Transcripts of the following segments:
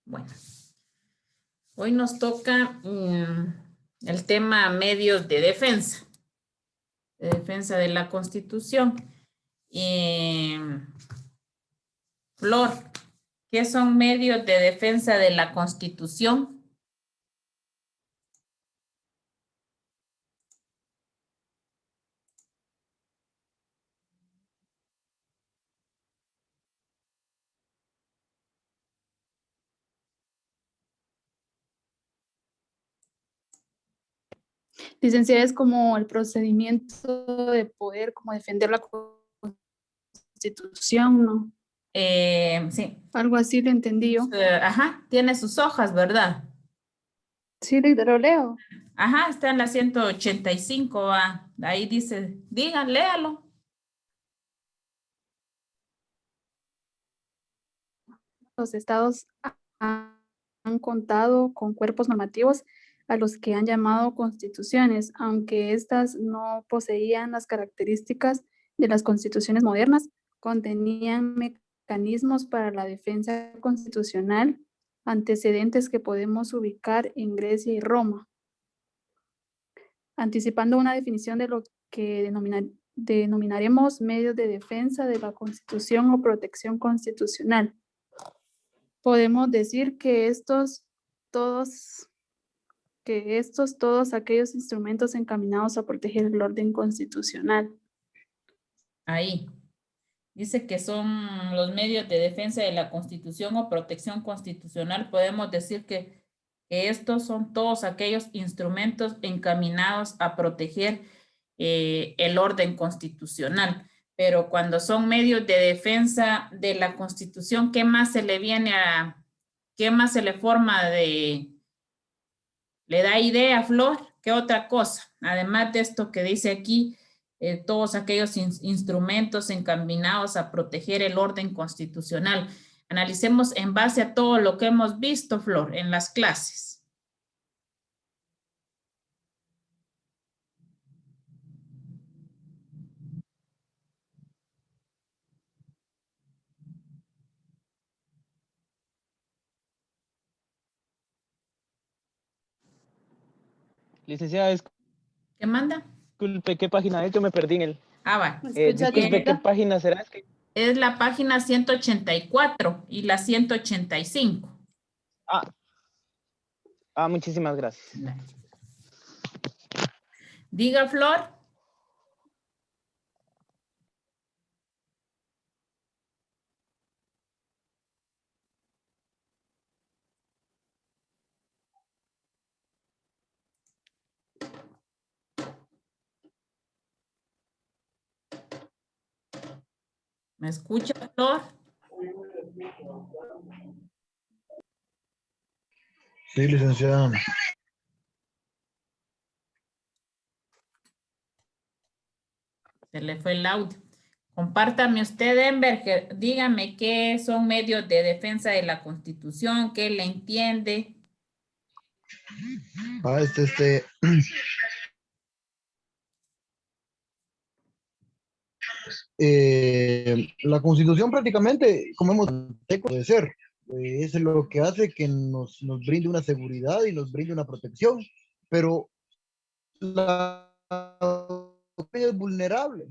Bueno, hoy nos toca el tema medios de defensa de la Constitución. Flor, ¿qué son medios de defensa de la Constitución? Licenciada, es como el procedimiento de poder como defender la Constitución, ¿no? Sí. Algo así lo entendí yo. Ajá, tiene sus hojas, ¿verdad? Sí, lo leo. Ajá, está en la 185, va. Ahí dice, digan, léalo. Los estados han contado con cuerpos normativos a los que han llamado constituciones, aunque éstas no poseían las características de las constituciones modernas, contenían mecanismos para la defensa constitucional, antecedentes que podemos ubicar en Grecia y Roma. Anticipando una definición de lo que denominaremos medios de defensa de la Constitución o protección constitucional. Podemos decir que todos aquellos instrumentos encaminados a proteger el orden constitucional. Ahí. Dice que son los medios de defensa de la Constitución o protección constitucional. Podemos decir que estos son todos aquellos instrumentos encaminados a proteger el orden constitucional. Pero cuando son medios de defensa de la Constitución, ¿qué más se le qué más se le le da idea, Flor? ¿Qué otra cosa? Además de esto que dice aquí, todos aquellos instrumentos encaminados a proteger el orden constitucional. Analicemos en base a todo lo que hemos visto, Flor, en las clases. Licenciada, ¿Qué manda? disculpe, ¿qué página es? Yo me perdí en el... Ah, va. disculpe, ¿qué página será? Es que... Es la página 184 y la 185. Muchísimas gracias. Diga, Flor. ¿Me escucha, Flor? Sí, licenciada. Se le fue el audio. Compártame usted, Enberger, dígame qué son medios de defensa de la Constitución, qué le entiende. La Constitución prácticamente, como hemos de ser, es lo que hace que nos brinde una seguridad y nos brinde una protección, pero la es vulnerable.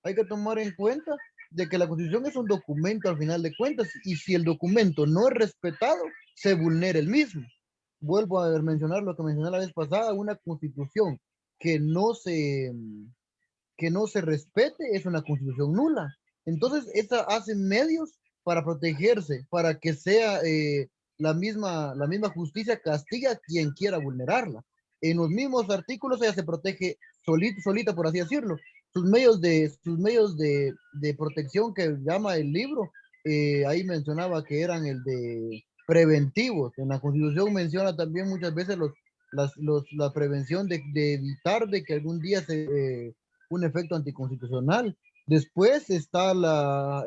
Hay que tomar en cuenta de que la Constitución es un documento al final de cuentas, y si el documento no es respetado, se vulnera el mismo. Vuelvo a mencionar lo que mencioné la vez pasada: una Constitución que que no se respete es una Constitución nula. Entonces, esta hace medios para protegerse, para que sea la misma justicia castiga a quien quiera vulnerarla. En los mismos artículos ella se protege solita, por así decirlo. Sus medios de protección que llama el libro, ahí mencionaba que eran el de preventivos. En la Constitución menciona también muchas veces la prevención de evitar de que algún día un efecto anticonstitucional. Después está la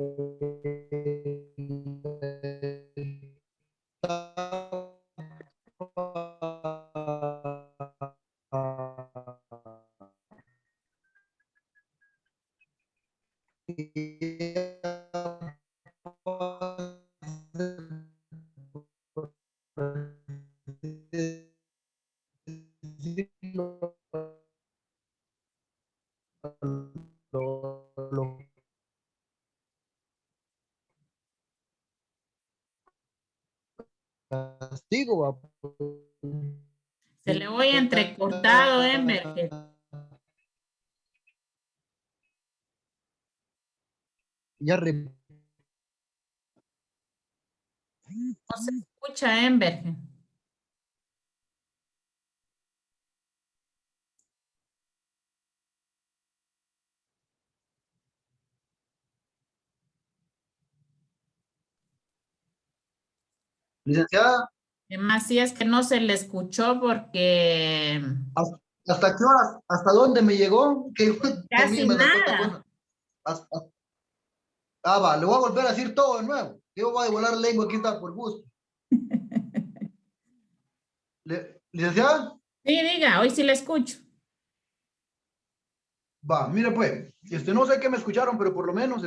decirlo, lo castigo, va, Se le oye entrecortado, Enberger. ya No se escucha, Enberger. licenciada, Además, sí es que no se le escuchó porque ¿hasta qué horas? ¿Hasta dónde me llegó? Que a mí casi me da cuenta nada. cosa. Va, le voy a volver a decir todo de nuevo. Yo voy a volar lengua aquí está por gusto. Licenciada, Sí, diga, hoy sí le escucho. va, mire pues, no sé qué me escucharon, pero por lo menos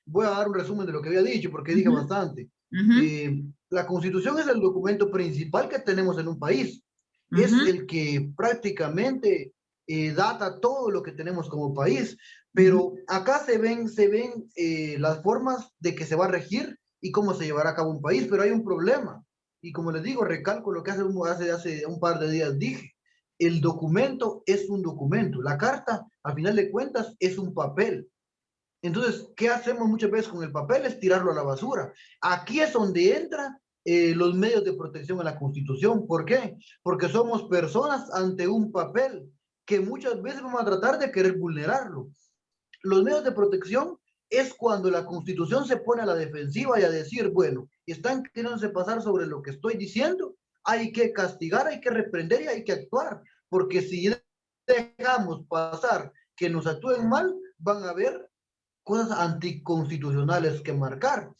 voy a dar un resumen de lo que había dicho, porque dije Ujú, bastante. ujú, La Constitución es el documento principal que tenemos en un país. Es ujú, el que prácticamente data todo lo que tenemos como país. ujú. Pero acá se ven las formas de que se va a regir y cómo se llevará a cabo un país, pero hay un problema. Y como les digo, recalco lo que hace un par de días dije. El documento es un documento. La carta, al final de cuentas, es un papel. Entonces, ¿qué hacemos muchas veces con el papel? Es tirarlo a la basura. Aquí es donde entran los medios de protección a la Constitución. ¿Por qué? Porque somos personas ante un papel que muchas veces vamos a tratar de querer vulnerarlo. Los medios de protección es cuando la Constitución se pone a la defensiva y a decir, bueno, están queriéndose pasar sobre lo que estoy diciendo, hay que castigar, hay que reprender y hay que actuar, porque si dejamos pasar que nos actúen mal, van a haber cosas anticonstitucionales que marcar.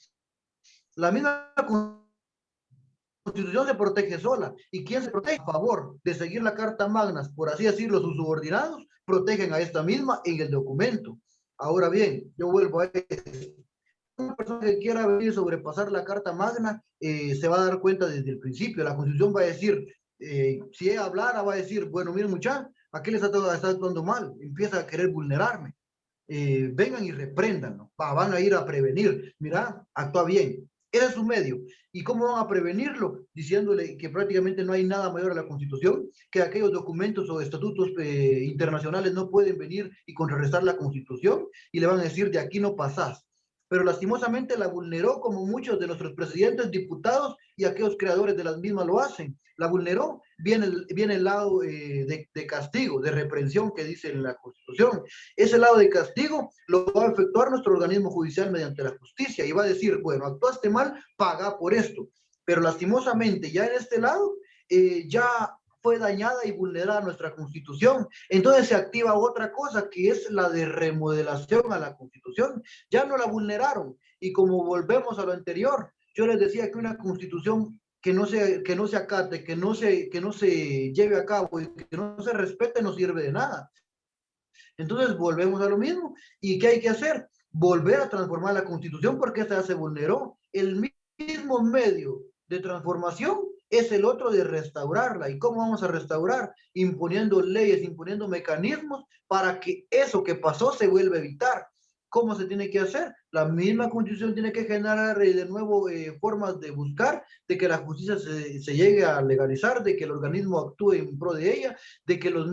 La misma Constitución se protege sola. ¿Y quién se protege? A favor de seguir la Carta Magna, por así decirlo, sus subordinados protegen a esta misma en el documento. Ahora bien, yo vuelvo a esto. Una persona que quiera venir sobrepasar la Carta Magna se va a dar cuenta desde el principio. La Constitución va a decir, si ella hablara, va a decir, bueno, miren muchachos, aquí les está actuando mal, empieza a querer vulnerarme. Vengan y repréndanlo, van a ir a prevenir, mira, actúa bien. Ese es su medio. ¿Y cómo van a prevenirlo? Diciéndole que prácticamente no hay nada mayor a la Constitución, que aquellos documentos o estatutos internacionales no pueden venir y contrarrestar la Constitución, y le van a decir, de aquí no pasás. Pero lastimosamente la vulneró como muchos de nuestros presidentes, diputados y aquellos creadores de las mismas lo hacen. La vulneró, viene el lado de castigo, de reprensión que dice la Constitución. Ese lado de castigo lo va a efectuar nuestro organismo judicial mediante la justicia y va a decir, bueno, actuaste mal, paga por esto. Pero lastimosamente ya en este lado ya fue dañada y vulnerada nuestra Constitución. Entonces se activa otra cosa que es la de remodelación a la Constitución. Ya no la vulneraron y como volvemos a lo anterior, yo les decía que una Constitución que no se acate, que no se lleve a cabo y que no se respete no sirve de nada. Entonces volvemos a lo mismo. ¿Y qué hay que hacer? Volver a transformar la Constitución porque esta ya se vulneró. El mismo medio de transformación es el otro de restaurarla. ¿Y cómo vamos a restaurar? Imponiendo leyes, imponiendo mecanismos para que eso que pasó se vuelva a evitar. ¿Cómo se tiene que hacer? La misma Constitución tiene que generar de nuevo formas de buscar, de que la justicia se llegue a legalizar, de que el organismo actúe en pro de ella, de que los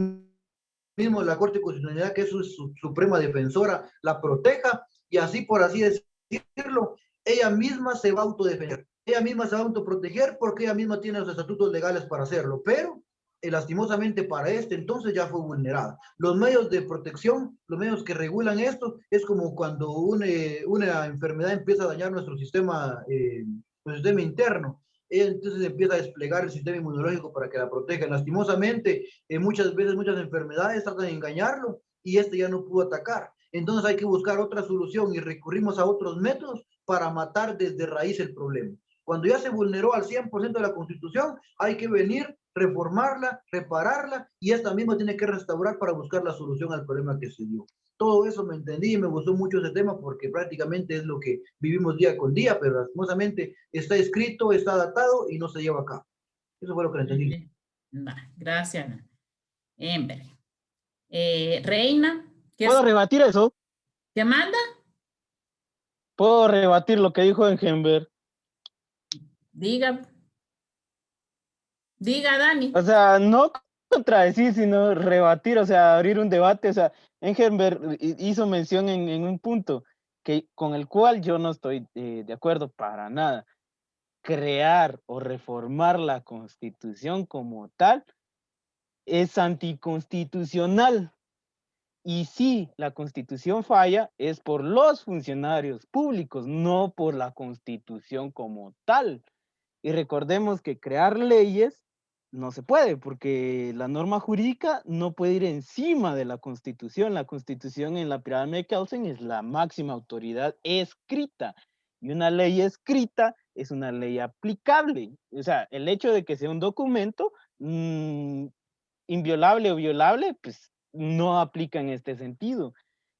mismo la Corte Constitucional, que es su suprema defensora, la proteja y así por así decirlo, ella misma se va a autodefender, ella misma se va a autoproteger porque ella misma tiene los estatutos legales para hacerlo, pero lastimosamente para entonces ya fue vulnerada. Los medios de protección, los medios que regulan esto, es como cuando una enfermedad empieza a dañar nuestro sistema interno. Entonces empieza a desplegar el sistema inmunológico para que la proteja. Lastimosamente, muchas veces muchas enfermedades tratan de engañarlo y ya no pudo atacar. Entonces hay que buscar otra solución y recurrimos a otros métodos para matar desde raíz el problema. Cuando ya se vulneró al 100% de la Constitución, hay que venir, reformarla, repararla, y esta misma tiene que restaurar para buscar la solución al problema que se dio. Todo eso me entendí y me gustó mucho ese tema porque prácticamente es lo que vivimos día con día, pero lastimosamente está escrito, está datado y no se lleva a cabo. Eso fue lo que entendí. Gracias, Ember. Reina, ¿Puedo rebatir eso? ¿qué manda? ¿Puedo rebatir lo que dijo Engelbert? Diga, Dani. O sea, no contradecir, sino rebatir, o sea, abrir un debate. O sea, Engelbert hizo mención en un punto con el cual yo no estoy de acuerdo para nada. Crear o reformar la Constitución como tal es anticonstitucional. Y si la Constitución falla, es por los funcionarios públicos, no por la Constitución como tal. Y recordemos que crear leyes no se puede, porque la norma jurídica no puede ir encima de la Constitución. La Constitución en la pirámide de Kelsen es la máxima autoridad escrita. Y una ley escrita es una ley aplicable. O sea, el hecho de que sea un documento inviolable o violable, pues no aplica en este sentido.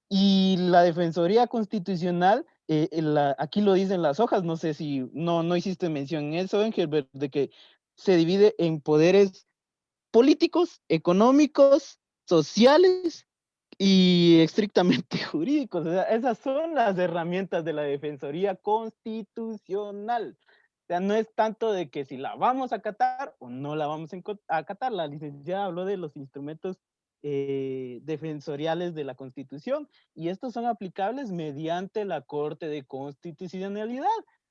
Y la Defensoría Constitucional, aquí lo dicen las hojas, no sé si no hiciste mención en eso, Engelbert, de que se divide en poderes políticos, económicos, sociales y estrictamente jurídicos. O sea, esas son las herramientas de la Defensoría Constitucional. O sea, no es tanto de que si la vamos a acatar o no la vamos a acatar. La licenciada habló de los instrumentos defensoriales de la Constitución, y estos son aplicables mediante la Corte de Constitucionalidad,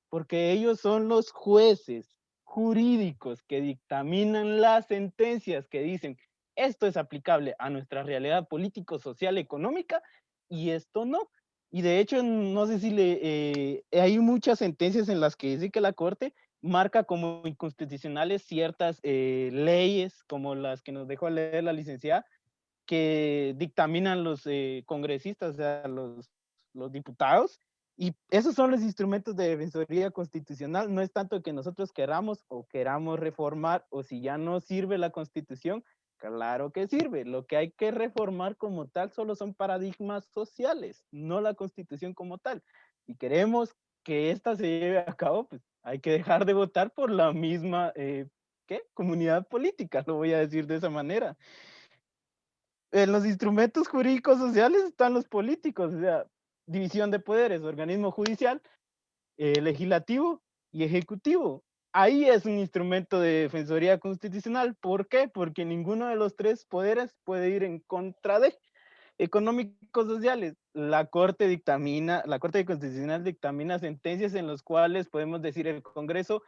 porque ellos son los jueces jurídicos que dictaminan las sentencias que dicen esto es aplicable a nuestra realidad político, social, económica, y esto no. Y de hecho, no sé si hay muchas sentencias en las que dice que la Corte marca como inconstitucionales ciertas leyes, como las que nos dejó leer la licenciada, que dictaminan los congresistas, o sea, los diputados, y esos son los instrumentos de defensoría constitucional. No es tanto que nosotros queramos o queramos reformar, o si ya no sirve la Constitución, claro que sirve. Lo que hay que reformar como tal solo son paradigmas sociales, no la Constitución como tal. Si queremos que esta se lleve a cabo, pues hay que dejar de votar por la misma comunidad política, lo voy a decir de esa manera. En los instrumentos jurídicos sociales están los políticos, o sea, división de poderes, organismo judicial, legislativo y ejecutivo. Ahí es un instrumento de defensoría constitucional. ¿Por qué? Porque ninguno de los tres poderes puede ir en contra de económicos sociales. La Corte Constitucional dictamina sentencias en las cuales podemos decir el Congreso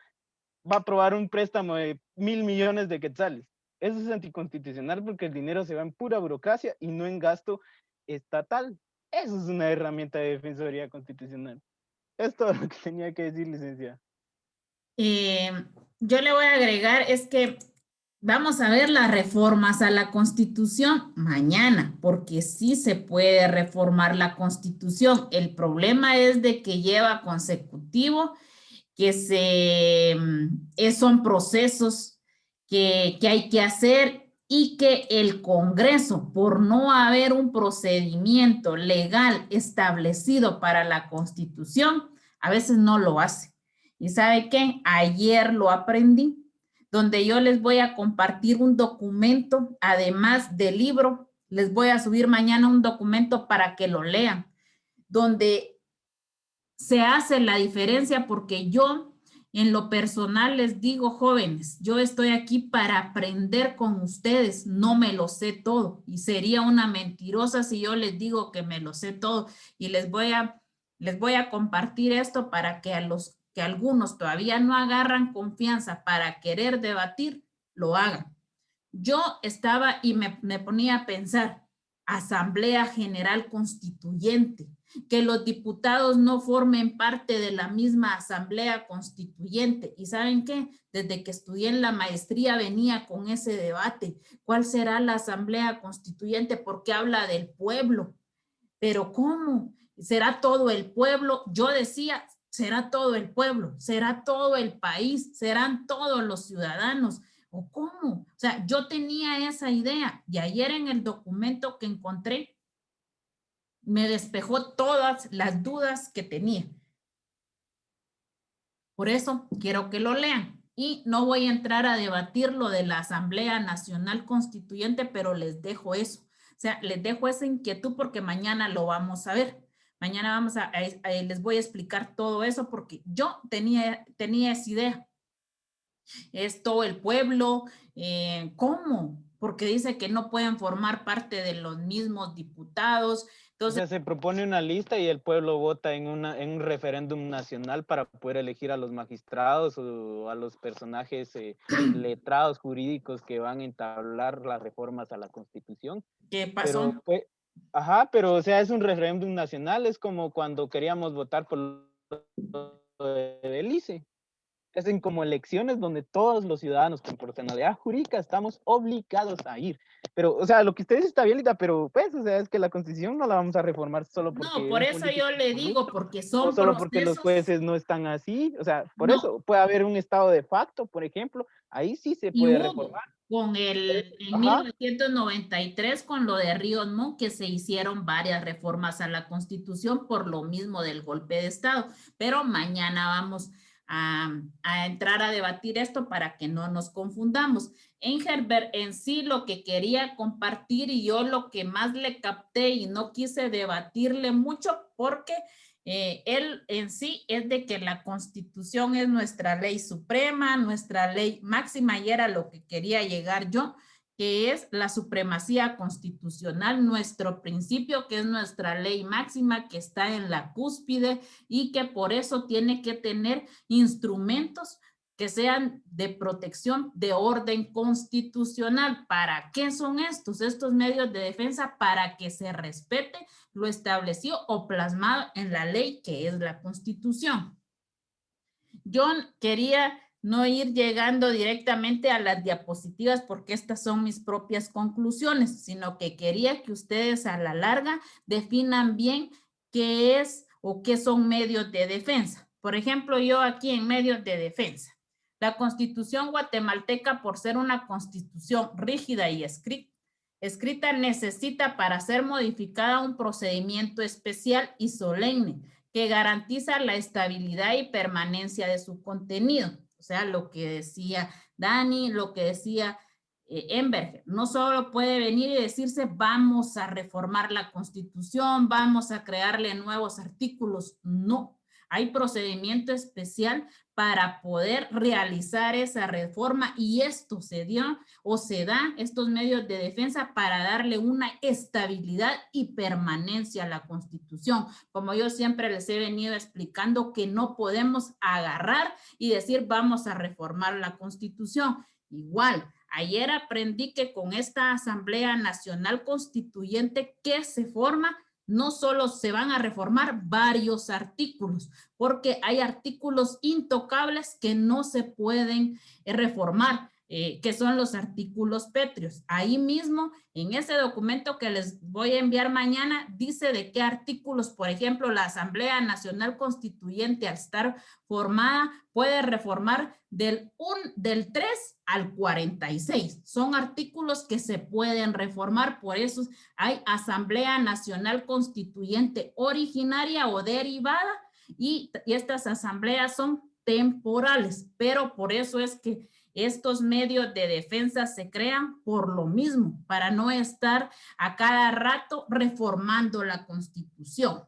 va a aprobar un préstamo de 1,000 millones de quetzales. Eso es anticonstitucional porque el dinero se va en pura burocracia y no en gasto estatal. Eso es una herramienta de defensoría constitucional. Es todo lo que tenía que decir, licenciada. Yo le voy a agregar, es que vamos a ver las reformas a la Constitución mañana, porque sí se puede reformar la Constitución. El problema es de que lleva consecutivo, que son procesos que hay que hacer, y que el Congreso, por no haber un procedimiento legal establecido para la Constitución, a veces no lo hace. ¿Y sabe qué? Ayer lo aprendí, donde yo les voy a compartir un documento, además del libro, les voy a subir mañana un documento para que lo lean, donde se hace la diferencia, porque yo en lo personal les digo, jóvenes, yo estoy aquí para aprender con ustedes, no me lo sé todo, y sería una mentirosa si yo les digo que me lo sé todo, y les voy a compartir esto para que que algunos todavía no agarran confianza para querer debatir, lo hagan. Yo estaba y me ponía a pensar, Asamblea General Constituyente, que los diputados no formen parte de la misma Asamblea Constituyente. ¿Y saben qué? Desde que estudié en la maestría venía con ese debate. ¿Cuál será la Asamblea Constituyente? Porque habla del pueblo. Pero ¿cómo? ¿Será todo el pueblo? Yo decía, ¿Será todo el pueblo? ¿Será todo el país? ¿Serán todos los ciudadanos? ¿O cómo? O sea, yo tenía esa idea y ayer en el documento que encontré me despejó todas las dudas que tenía. Por eso quiero que lo lean. Y no voy a entrar a debatir lo de la Asamblea Nacional Constituyente, pero les dejo eso. O sea, les dejo esa inquietud porque mañana lo vamos a ver. Mañana vamos les voy a explicar todo eso porque yo tenía esa idea. Es todo el pueblo. ¿Cómo? Porque dice que no pueden formar parte de los mismos diputados. Entonces, O sea, se propone una lista y el pueblo vota en un referéndum nacional para poder elegir a los magistrados o a los personajes letrados jurídicos que van a entablar las reformas a la Constitución. ¿qué Pero, pasó? pues, ajá, pero o sea, es un referéndum nacional, es como cuando queríamos votar por lo de Belice. Hacen como elecciones donde todos los ciudadanos con personalidad jurídica estamos obligados a ir. Pero, o sea, lo que usted dice está bien, Lita, pero pues, o sea, es que la Constitución no la vamos a reformar solo No, porque por un eso político yo es le digo, corrupto porque o son solo porque los procesos. jueces no están así. O sea, por No, eso puede haber un estado de facto, por ejemplo, ahí sí se y puede hubo reformar. en Ajá, 1993 con lo de Ríos Montt, que se hicieron varias reformas a la Constitución por lo mismo del golpe de Estado. Pero mañana vamos a entrar a debatir esto para que no nos confundamos. Engelbert en sí lo que quería compartir y yo lo que más le capté y no quise debatirle mucho porque él en sí es de que la Constitución es nuestra ley suprema, nuestra ley máxima, y era lo que quería llegar yo, que es la supremacía constitucional, nuestro principio, que es nuestra ley máxima, que está en la cúspide y que por eso tiene que tener instrumentos que sean de protección de orden constitucional. ¿Para qué son estos? Estos medios de defensa para que se respete lo establecido o plasmado en la ley que es la Constitución. Yo quería no ir llegando directamente a las diapositivas porque estas son mis propias conclusiones, sino que quería que ustedes a la larga definan bien qué es o qué son medios de defensa. Por ejemplo, yo aquí en medios de defensa. La Constitución guatemalteca, por ser una constitución rígida y escrita, necesita para ser modificada un procedimiento especial y solemne que garantiza la estabilidad y permanencia de su contenido. O sea, lo que decía Dani, lo que decía Enberger. No solo puede venir y decirse vamos a reformar la Constitución, vamos a crearle nuevos artículos. No, hay procedimiento especial para poder realizar esa reforma y esto se dio o se da estos medios de defensa para darle una estabilidad y permanencia a la Constitución. Como yo siempre les he venido explicando que no podemos agarrar y decir vamos a reformar la Constitución. Igual, ayer aprendí que con esta Asamblea Nacional Constituyente que se forma, no solo se van a reformar varios artículos, porque hay artículos intocables que no se pueden reformar, que son los artículos pétreos. Ahí mismo, en ese documento que les voy a enviar mañana, dice de qué artículos, por ejemplo, la Asamblea Nacional Constituyente, al estar formada, puede reformar del 3 al 46. Son artículos que se pueden reformar, por eso hay Asamblea Nacional Constituyente originaria o derivada, y estas asambleas son temporales, pero por eso es que estos medios de defensa se crean por lo mismo, para no estar a cada rato reformando la Constitución.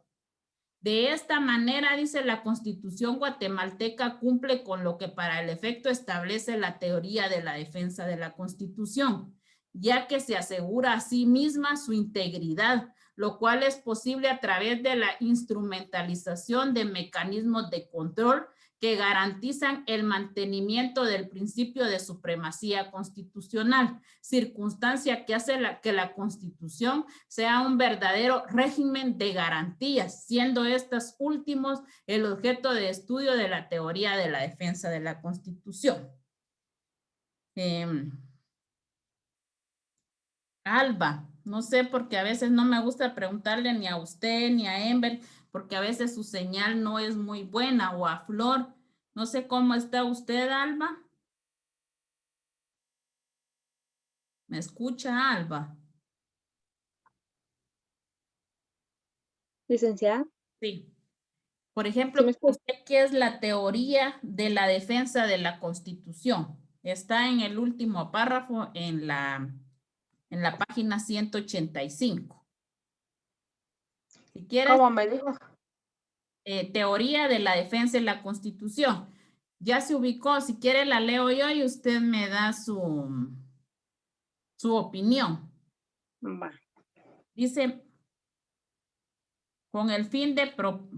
De esta manera, dice, la Constitución guatemalteca cumple con lo que para el efecto establece la teoría de la defensa de la Constitución, ya que se asegura a sí misma su integridad, lo cual es posible a través de la instrumentalización de mecanismos de control que garantizan el mantenimiento del principio de supremacía constitucional, circunstancia que hace que la Constitución sea un verdadero régimen de garantías, siendo estos últimos el objeto de estudio de la teoría de la defensa de la Constitución. Alba, no sé, porque a veces no me gusta preguntarle ni a usted ni a Enver, porque a veces su señal no es muy buena o a flor. No sé cómo está usted, Alba. ¿Me escucha, Alba? Licenciada. Sí. Por Sí, ejemplo, me escucha. ¿qué es la teoría de la defensa de la Constitución? Está en el último párrafo en la página 185. Si quieres, ¿Cómo me dijo? teoría de la defensa de la Constitución. Ya se ubicó, si quiere la leo yo y usted me da su opinión. Va. Dice, con el fin de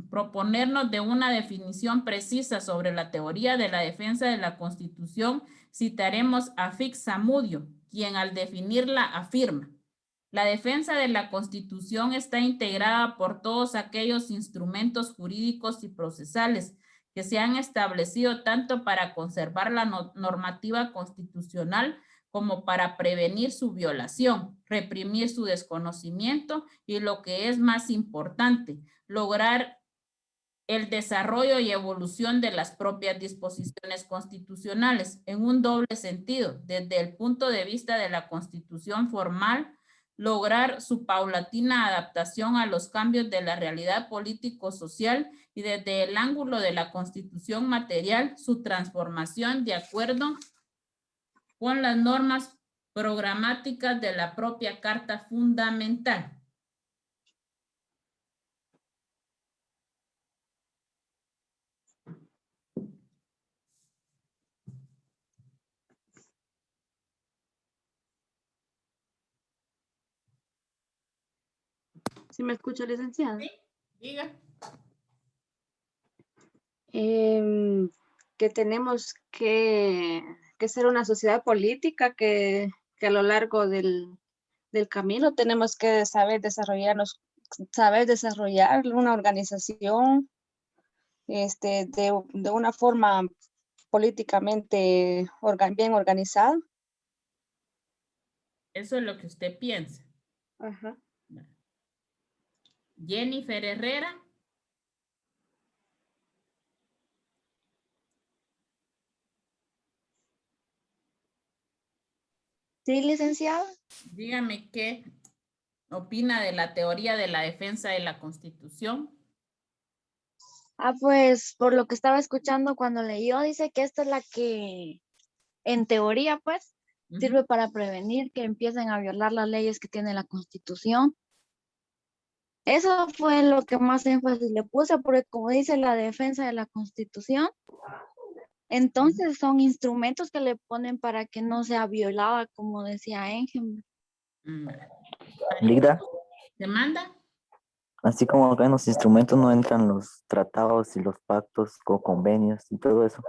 proponernos de una definición precisa sobre la teoría de la defensa de la Constitución, citaremos a Fix Zamudio, quien al definirla afirma: la defensa de la Constitución está integrada por todos aquellos instrumentos jurídicos y procesales que se han establecido tanto para conservar la normativa constitucional como para prevenir su violación, reprimir su desconocimiento y, lo que es más importante, lograr el desarrollo y evolución de las propias disposiciones constitucionales en un doble sentido, desde el punto de vista de la Constitución formal, lograr su paulatina adaptación a los cambios de la realidad político-social, y desde el ángulo de la Constitución material, su transformación de acuerdo con las normas programáticas de la propia Carta Fundamental. ¿Sí me escucha, licenciada? ¿Sí? Diga. Que tenemos que ser una sociedad política que a lo largo del camino tenemos que saber desarrollar una organización de una forma políticamente bien organizada. Eso es lo que usted piensa. Ajá. Jennifer Herrera. Sí, licenciada. Dígame qué opina de la teoría de la defensa de la Constitución. Pues por lo que estaba escuchando cuando leyó, dice que esta es la que, en teoría, pues, sirve para prevenir que empiecen a violar las leyes que tiene la Constitución. Eso fue lo que más énfasis le puse, porque como dice la defensa de la Constitución, entonces son instrumentos que le ponen para que no sea violada, como decía Ángel. Lida, ¿Se manda? así como acá en los instrumentos no entran los tratados y los pactos o convenios y todo eso.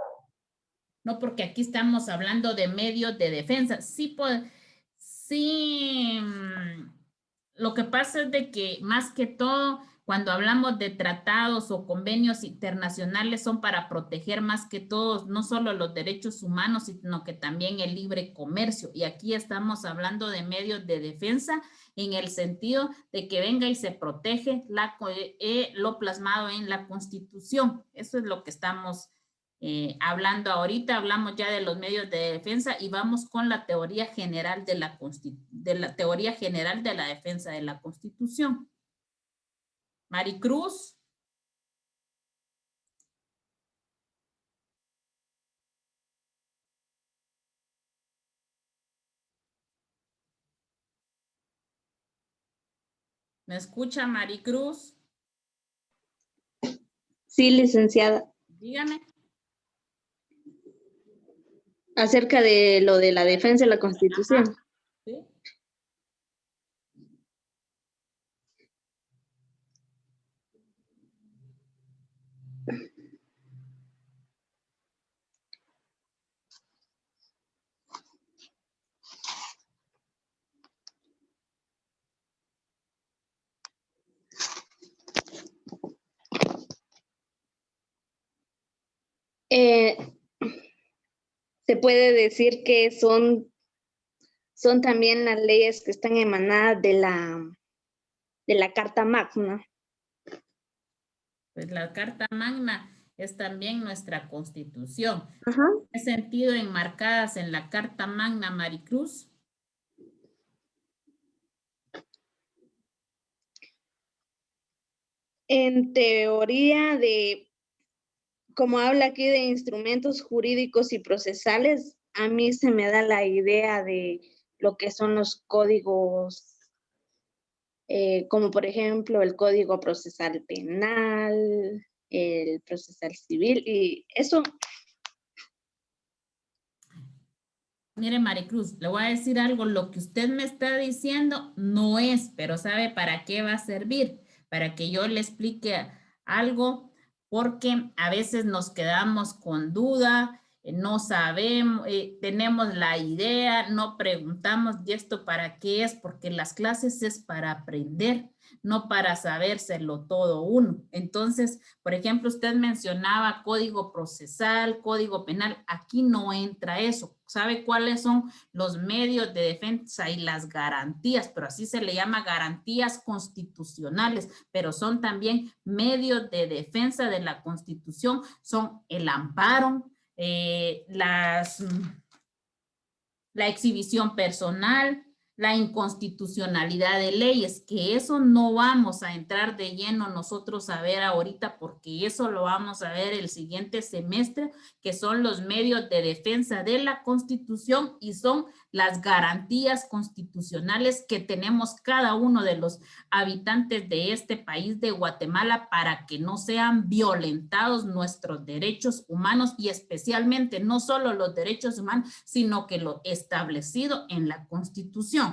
No, porque aquí estamos hablando de medios de defensa. Sí, lo que pasa es de que más que todo, cuando hablamos de tratados o convenios internacionales, son para proteger más que todo, no solo los derechos humanos, sino que también el libre comercio. Y aquí estamos hablando de medios de defensa en el sentido de que venga y se protege lo plasmado en la Constitución. Eso es lo que estamos hablando ahorita. Hablamos ya de los medios de defensa y vamos con la teoría general de la teoría general de la defensa de la Constitución. Maricruz. ¿Me escucha, Maricruz? Sí, licenciada. Dígame. Acerca de lo de la defensa de la Constitución. Ajá. ¿Sí? Se puede decir que son también las leyes que están emanadas de la Carta Magna. Pues la Carta Magna es también nuestra Constitución. Ajá. ¿Qué sentido enmarcadas en la Carta Magna, Maricruz? En teoría de, como habla aquí de instrumentos jurídicos y procesales, a mí se me da la idea de lo que son los códigos, como por ejemplo el Código Procesal Penal, el Procesal Civil, y eso. Mire, Maricruz, le voy a decir algo, lo que usted me está diciendo no es, pero ¿sabe para qué va a servir? Para que yo le explique algo, porque a veces nos quedamos con duda, no sabemos, tenemos la idea, no preguntamos, ¿y esto para qué es? Porque las clases es para aprender, no para sabérselo todo uno. Entonces, por ejemplo, usted mencionaba código procesal, código penal, aquí no entra eso. ¿Sabe cuáles son los medios de defensa y las garantías? Pero así se le llama garantías constitucionales, pero son también medios de defensa de la Constitución, son el amparo, la exhibición personal, la inconstitucionalidad de leyes, que eso no vamos a entrar de lleno nosotros a ver ahorita, porque eso lo vamos a ver el siguiente semestre, que son los medios de defensa de la Constitución y son las garantías constitucionales que tenemos cada uno de los habitantes de este país de Guatemala para que no sean violentados nuestros derechos humanos y especialmente no solo los derechos humanos, sino que lo establecido en la Constitución.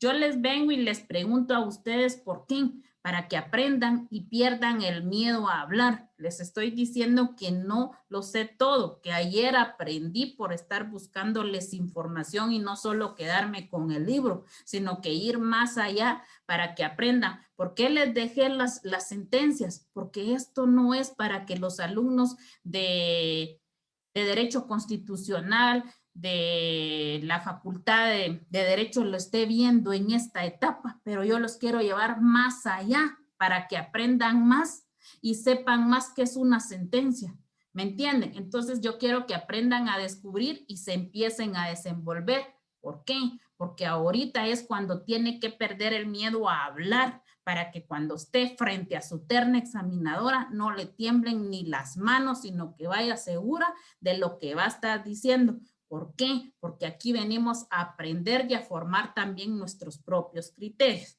Yo les vengo y les pregunto a ustedes por qué, para que aprendan y pierdan el miedo a hablar. Les estoy diciendo que no lo sé todo, que ayer aprendí por estar buscándoles información y no solo quedarme con el libro, sino que ir más allá para que aprendan. ¿Por qué les dejé las sentencias? Porque esto no es para que los alumnos de Derecho Constitucional, de la Facultad de Derecho lo esté viendo en esta etapa, pero yo los quiero llevar más allá para que aprendan más y sepan más qué es una sentencia. ¿Me entienden? Entonces yo quiero que aprendan a descubrir y se empiecen a desenvolver. ¿Por qué? Porque ahorita es cuando tiene que perder el miedo a hablar, para que cuando esté frente a su terna examinadora no le tiemblen ni las manos, sino que vaya segura de lo que va a estar diciendo. ¿Por qué? Porque aquí venimos a aprender y a formar también nuestros propios criterios.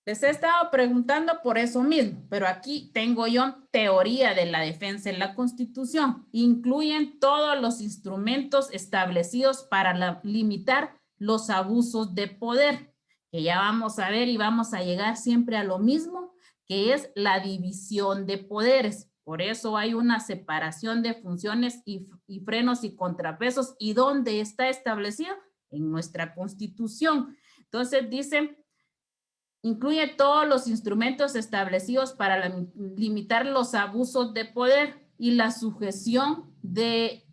Les he estado preguntando por eso mismo, pero aquí tengo yo teoría de la defensa en la Constitución. Incluyen todos los instrumentos establecidos para limitar los abusos de poder, que ya vamos a ver y vamos a llegar siempre a lo mismo, que es la división de poderes. Por eso hay una separación de funciones y frenos y contrapesos. ¿Y dónde está establecido? En nuestra Constitución. Entonces dice, incluye todos los instrumentos establecidos para limitar los abusos de poder y la sujeción de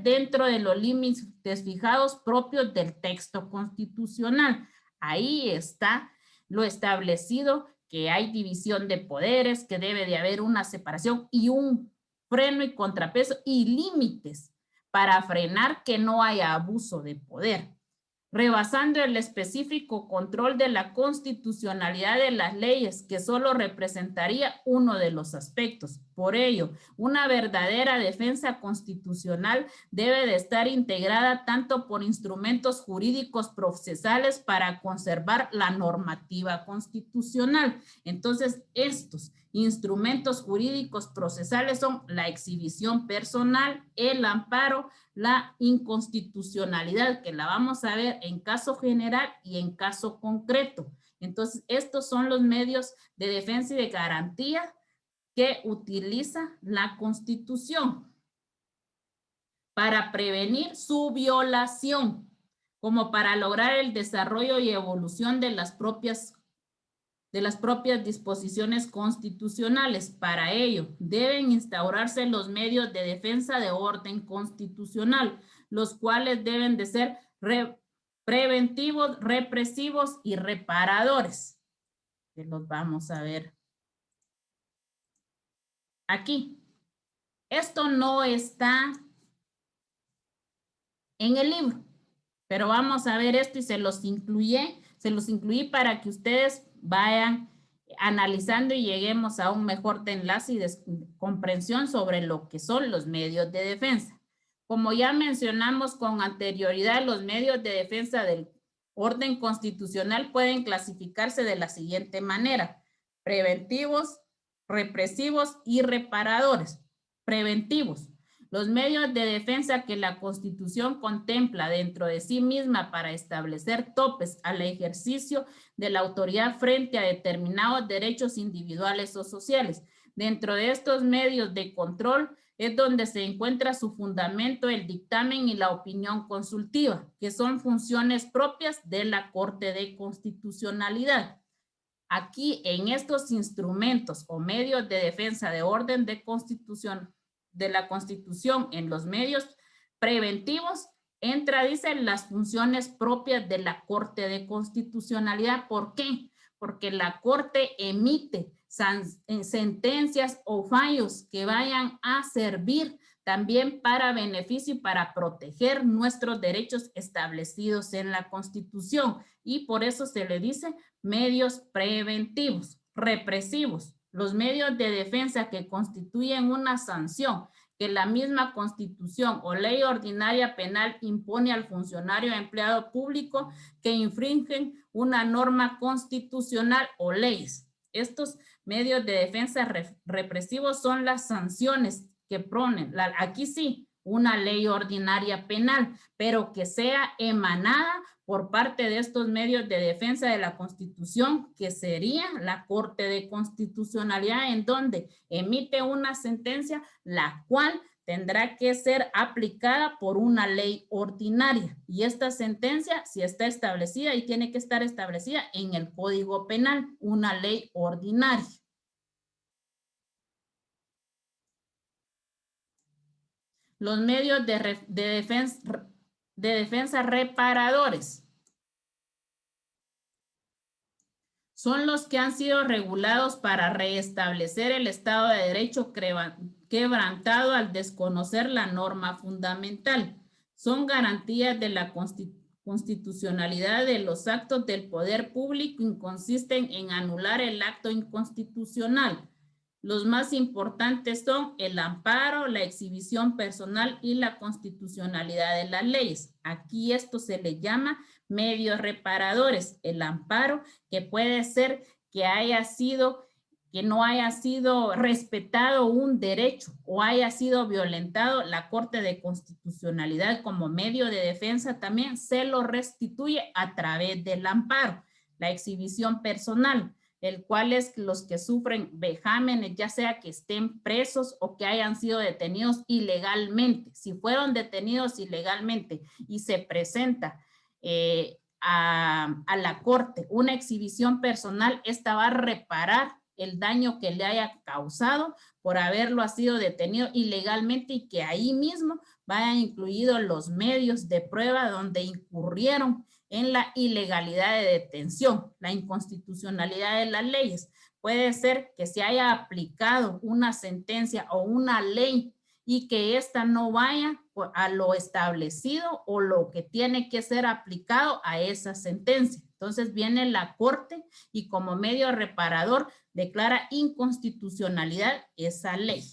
dentro de los límites fijados propios del texto constitucional. Ahí está lo establecido, que hay división de poderes, que debe de haber una separación y un freno y contrapeso y límites para frenar que no haya abuso de poder, rebasando el específico control de la constitucionalidad de las leyes, que solo representaría uno de los aspectos. Por ello, una verdadera defensa constitucional debe de estar integrada tanto por instrumentos jurídicos procesales para conservar la normativa constitucional. Entonces, estos instrumentos jurídicos procesales son la exhibición personal, el amparo, la inconstitucionalidad, que la vamos a ver en caso general y en caso concreto. Entonces, estos son los medios de defensa y de garantía que utiliza la Constitución para prevenir su violación, como para lograr el desarrollo y evolución de las propias disposiciones constitucionales. Para ello, deben instaurarse los medios de defensa de orden constitucional, los cuales deben de ser preventivos, represivos y reparadores. Que los vamos a ver aquí. Esto no está en el libro, pero vamos a ver esto y se los incluí para que ustedes vayan analizando y lleguemos a un mejor enlace y comprensión sobre lo que son los medios de defensa. Como ya mencionamos con anterioridad, los medios de defensa del orden constitucional pueden clasificarse de la siguiente manera: preventivos, represivos y reparadores. Preventivos: los medios de defensa que la Constitución contempla dentro de sí misma para establecer topes al ejercicio de la autoridad frente a determinados derechos individuales o sociales. Dentro de estos medios de control es donde se encuentra su fundamento el dictamen y la opinión consultiva, que son funciones propias de la Corte de Constitucionalidad. Aquí, en estos instrumentos o medios de defensa de orden de constitución, de la Constitución, en los medios preventivos, entra, dicen, las funciones propias de la Corte de Constitucionalidad. ¿Por qué? Porque la Corte emite sentencias o fallos que vayan a servir también para beneficio y para proteger nuestros derechos establecidos en la Constitución. Y por eso se le dice medios preventivos. Represivos: los medios de defensa que constituyen una sanción que la misma Constitución o ley ordinaria penal impone al funcionario o empleado público que infringen una norma constitucional o leyes. Estos medios de defensa represivos son las sanciones que ponen, aquí sí, una ley ordinaria penal, pero que sea emanada por parte de estos medios de defensa de la Constitución, que sería la Corte de Constitucionalidad, en donde emite una sentencia, la cual tendrá que ser aplicada por una ley ordinaria. Y esta sentencia, si está establecida, y tiene que estar establecida en el Código Penal, una ley ordinaria. Los medios de defensa reparadores son los que han sido regulados para restablecer el Estado de Derecho quebrantado al desconocer la norma fundamental. Son garantías de la constitucionalidad de los actos del poder público y consisten en anular el acto inconstitucional. Los más importantes son el amparo, la exhibición personal y la constitucionalidad de las leyes. Aquí esto se le llama medios reparadores. El amparo, que puede ser que no haya sido respetado un derecho o haya sido violentado, la Corte de Constitucionalidad como medio de defensa también se lo restituye a través del amparo. La exhibición personal, el cual es los que sufren vejámenes, ya sea que estén presos o que hayan sido detenidos ilegalmente. Si fueron detenidos ilegalmente y se presenta a la Corte una exhibición personal, esta va a reparar el daño que le haya causado por haberlo sido detenido ilegalmente y que ahí mismo vayan incluidos los medios de prueba donde incurrieron en la ilegalidad de detención, la inconstitucionalidad de las leyes. Puede ser que se haya aplicado una sentencia o una ley y que ésta no vaya a lo establecido o lo que tiene que ser aplicado a esa sentencia. Entonces viene la Corte y como medio reparador declara inconstitucionalidad esa ley.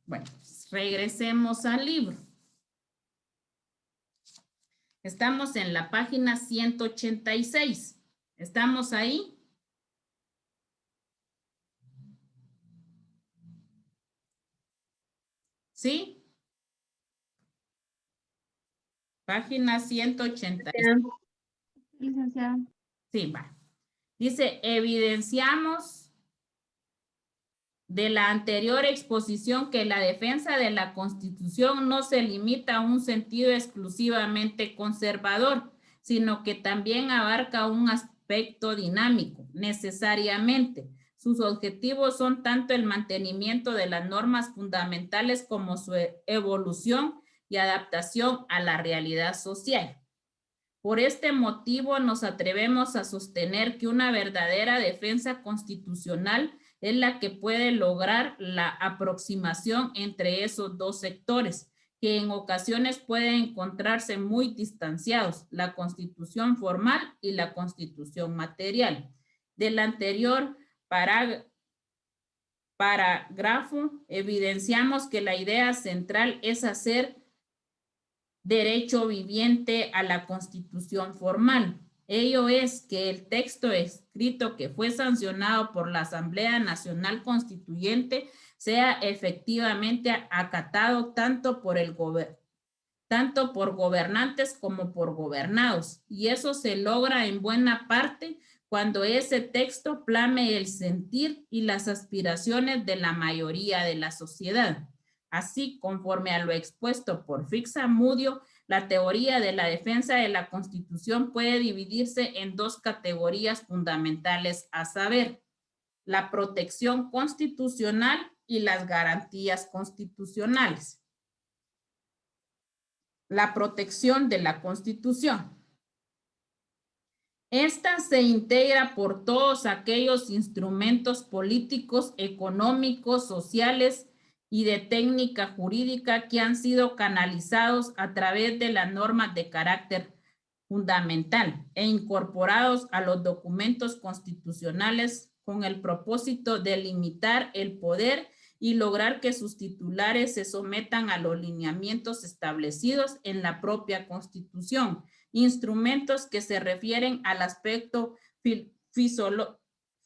Bueno, regresemos al libro. Estamos en la página 186. ¿Estamos ahí? ¿Sí? Página 186. Licenciada. Sí, va. Dice, evidenciamos de la anterior exposición que la defensa de la Constitución no se limita a un sentido exclusivamente conservador, sino que también abarca un aspecto dinámico, necesariamente. Sus objetivos son tanto el mantenimiento de las normas fundamentales como su evolución y adaptación a la realidad social. Por este motivo nos atrevemos a sostener que una verdadera defensa constitucional es la que puede lograr la aproximación entre esos dos sectores, que en ocasiones pueden encontrarse muy distanciados, la Constitución formal y la Constitución material. Del anterior parágrafo evidenciamos que la idea central es hacer derecho viviente a la Constitución formal. Ello es que el texto escrito que fue sancionado por la Asamblea Nacional Constituyente sea efectivamente acatado tanto por gobernantes como por gobernados. Y eso se logra en buena parte cuando ese texto plasme el sentir y las aspiraciones de la mayoría de la sociedad. Así, conforme a lo expuesto por Fix-Amudio, la teoría de la defensa de la Constitución puede dividirse en dos categorías fundamentales, a saber, la protección constitucional y las garantías constitucionales. La protección de la Constitución. Esta se integra por todos aquellos instrumentos políticos, económicos, sociales y de técnica jurídica que han sido canalizados a través de las normas de carácter fundamental e incorporados a los documentos constitucionales con el propósito de limitar el poder y lograr que sus titulares se sometan a los lineamientos establecidos en la propia Constitución, instrumentos que se refieren al aspecto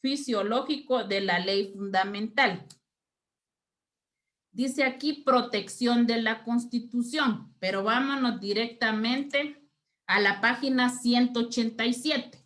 fisiológico de la ley fundamental. Dice aquí protección de la Constitución, pero vámonos directamente a la página 187.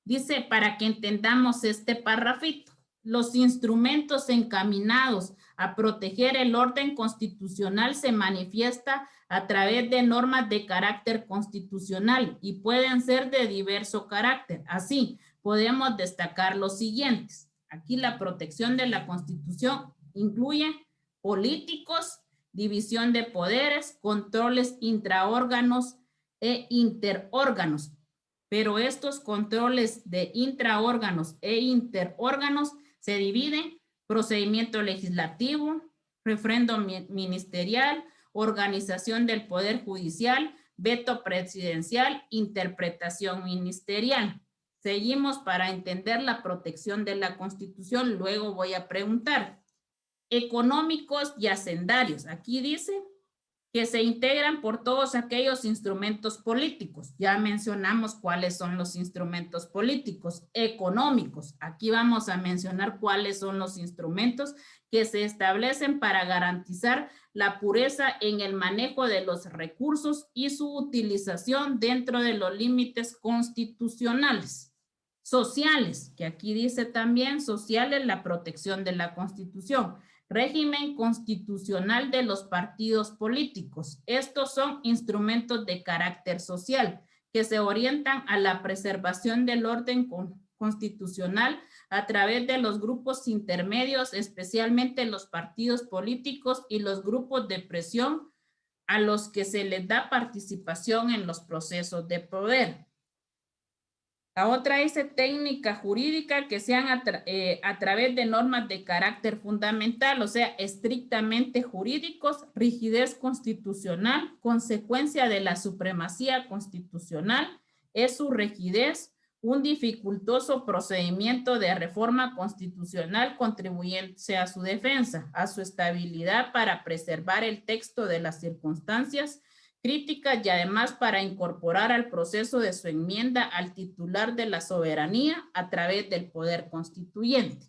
Dice, para que entendamos este parrafito, los instrumentos encaminados a proteger el orden constitucional se manifiesta a través de normas de carácter constitucional y pueden ser de diverso carácter. Así, podemos destacar los siguientes. Aquí la protección de la Constitución incluye políticos, división de poderes, controles intraórganos e interórganos. Pero estos controles de intraórganos e interórganos se dividen: procedimiento legislativo, refrendo ministerial, organización del Poder Judicial, veto presidencial, interpretación ministerial. Seguimos para entender la protección de la Constitución. Luego voy a preguntar. Económicos y hacendarios. Aquí dice que se integran por todos aquellos instrumentos políticos. Ya mencionamos cuáles son los instrumentos políticos. Económicos. Aquí vamos a mencionar cuáles son los instrumentos que se establecen para garantizar la pureza en el manejo de los recursos y su utilización dentro de los límites constitucionales. Sociales, que aquí dice también sociales, la protección de la Constitución. Régimen constitucional de los partidos políticos. Estos son instrumentos de carácter social que se orientan a la preservación del orden constitucional a través de los grupos intermedios, especialmente los partidos políticos y los grupos de presión a los que se les da participación en los procesos de poder. La otra dice técnica jurídica que sean a través de normas de carácter fundamental, o sea, estrictamente jurídicos, rigidez constitucional, consecuencia de la supremacía constitucional, es su rigidez, un dificultoso procedimiento de reforma constitucional contribuyente a su defensa, a su estabilidad para preservar el texto de las circunstancias críticas y además para incorporar al proceso de su enmienda al titular de la soberanía a través del poder constituyente.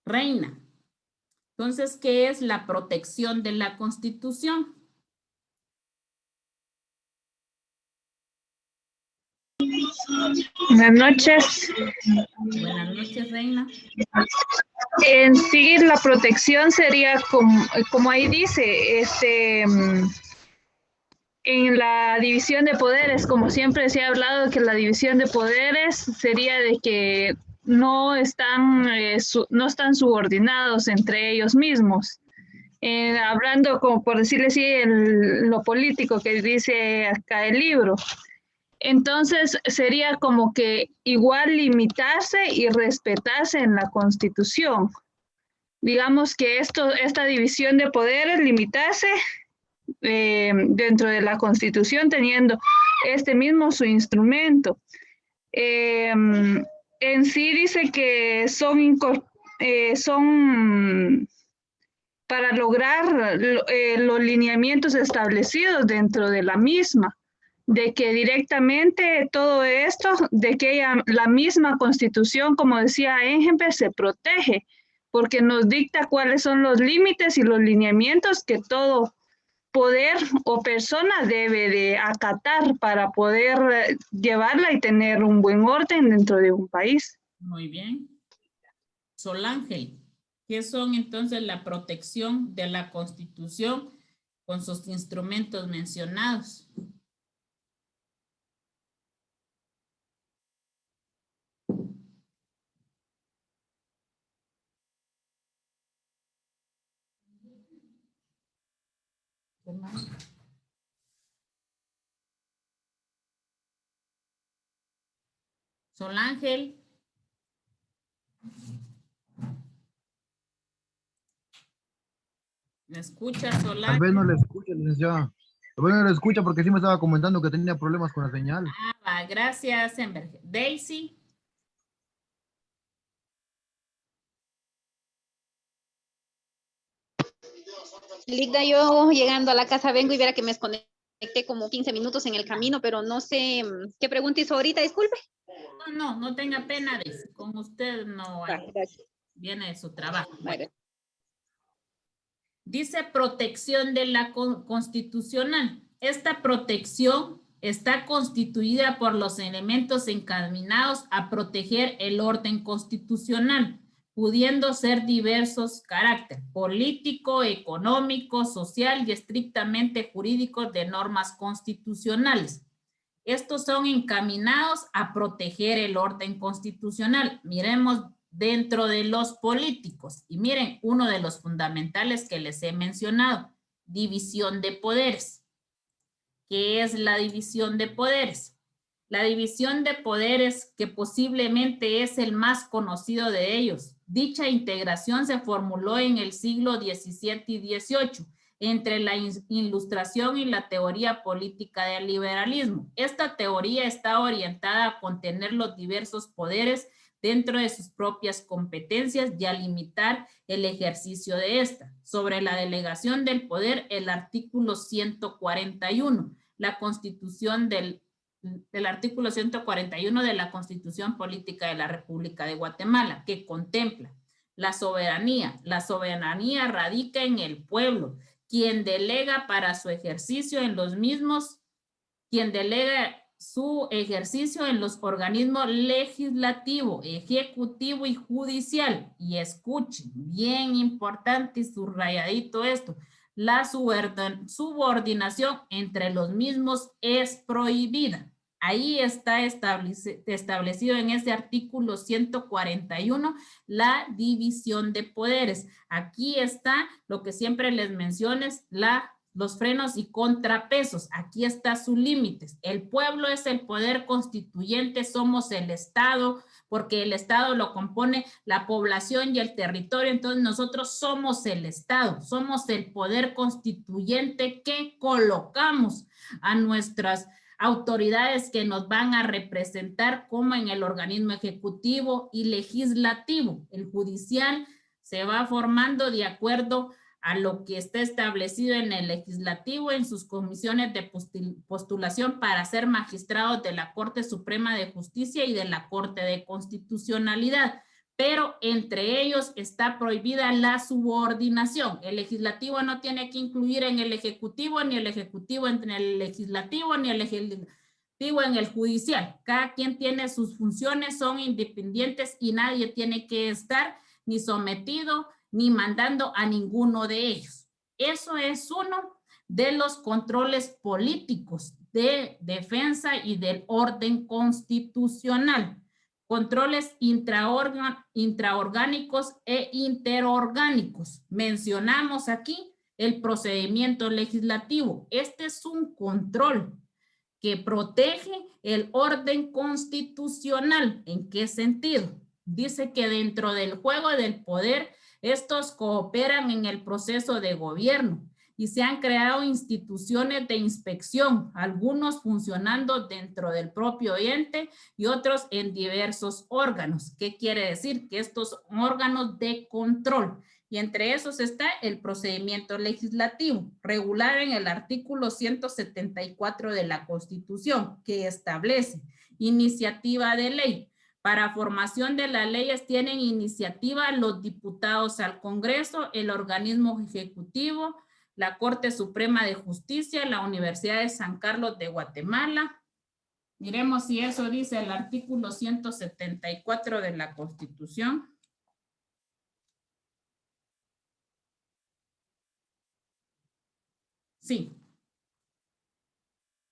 Reina. Entonces, ¿qué es la protección de la Constitución? Buenas noches. Buenas noches, Reina. En sí, la protección sería como ahí dice, en la división de poderes, como siempre se ha hablado que la división de poderes sería de que no están subordinados entre ellos mismos. hablando, como por decirle así, lo político que dice acá el libro. Entonces sería como que igual limitarse y respetarse en la Constitución. Digamos que esta división de poderes, limitarse dentro de la Constitución, teniendo este mismo su instrumento. En sí dice que son para lograr los lineamientos establecidos dentro de la misma, de que directamente todo esto, de que la misma Constitución, como decía Engelbert, se protege, porque nos dicta cuáles son los límites y los lineamientos que todo poder o persona debe de acatar para poder llevarla y tener un buen orden dentro de un país. Muy bien. Solángel, ¿qué son entonces la protección de la Constitución con sus instrumentos mencionados? Solángel. ¿Me escucha, Solángel? Tal vez no le escucha, licenciada. Tal vez no le escucha porque sí me estaba comentando que tenía problemas con la señal. Va, gracias, Enberg. Daisy. Ligda, yo llegando a la casa vengo y verá que me desconecté como 15 minutos en el camino, pero no sé qué pregunta hizo ahorita, disculpe. No tenga pena, Daisy. Con usted no viene de su trabajo. Bueno. Dice protección de la constitucional. Esta protección está constituida por los elementos encaminados a proteger el orden constitucional, pudiendo ser diversos carácter político, económico, social y estrictamente jurídico de normas constitucionales. Estos son encaminados a proteger el orden constitucional. Miremos dentro de los políticos. Y miren, uno de los fundamentales que les he mencionado, división de poderes. ¿Qué es la división de poderes? La división de poderes, que posiblemente es el más conocido de ellos. Dicha integración se formuló en el siglo XVII y XVIII, entre la ilustración y la teoría política del liberalismo. Esta teoría está orientada a contener los diversos poderes dentro de sus propias competencias y a limitar el ejercicio de esta. Sobre la delegación del poder, el artículo 141, la constitución del artículo 141 de la Constitución Política de la República de Guatemala, que contempla la soberanía. La soberanía radica en el pueblo, quien delega para su ejercicio en los mismos, quien delega su ejercicio en los organismos legislativo, ejecutivo y judicial. Y escuchen, bien importante y subrayadito esto, la subordinación entre los mismos es prohibida. Ahí está establecido en ese artículo 141 la división de poderes. Aquí está lo que siempre les menciono, es los frenos y contrapesos. Aquí está sus límites. El pueblo es el poder constituyente, somos el Estado, porque el Estado lo compone la población y el territorio, entonces nosotros somos el Estado, somos el poder constituyente que colocamos a nuestras autoridades que nos van a representar como en el organismo ejecutivo y legislativo. El judicial se va formando de acuerdo a lo que está establecido en el legislativo en sus comisiones de postulación para ser magistrados de la Corte Suprema de Justicia y de la Corte de Constitucionalidad. Pero entre ellos está prohibida la subordinación. El legislativo no tiene que incluir en el ejecutivo, ni el ejecutivo en el legislativo, ni el legislativo en el judicial. Cada quien tiene sus funciones, son independientes y nadie tiene que estar ni sometido ni mandando a ninguno de ellos. Eso es uno de los controles políticos de defensa y del orden constitucional. Controles intraorgánicos e interorgánicos. Mencionamos aquí el procedimiento legislativo. Este es un control que protege el orden constitucional. ¿En qué sentido? Dice que dentro del juego del poder, estos cooperan en el proceso de gobierno y se han creado instituciones de inspección, algunos funcionando dentro del propio ente y otros en diversos órganos. ¿Qué quiere decir? Que estos órganos de control, y entre esos está el procedimiento legislativo, regular en el artículo 174 de la Constitución, que establece iniciativa de ley. Para formación de las leyes tienen iniciativa los diputados al Congreso, el organismo ejecutivo, la Corte Suprema de Justicia, la Universidad de San Carlos de Guatemala. Miremos si eso dice el artículo 174 de la Constitución. Sí.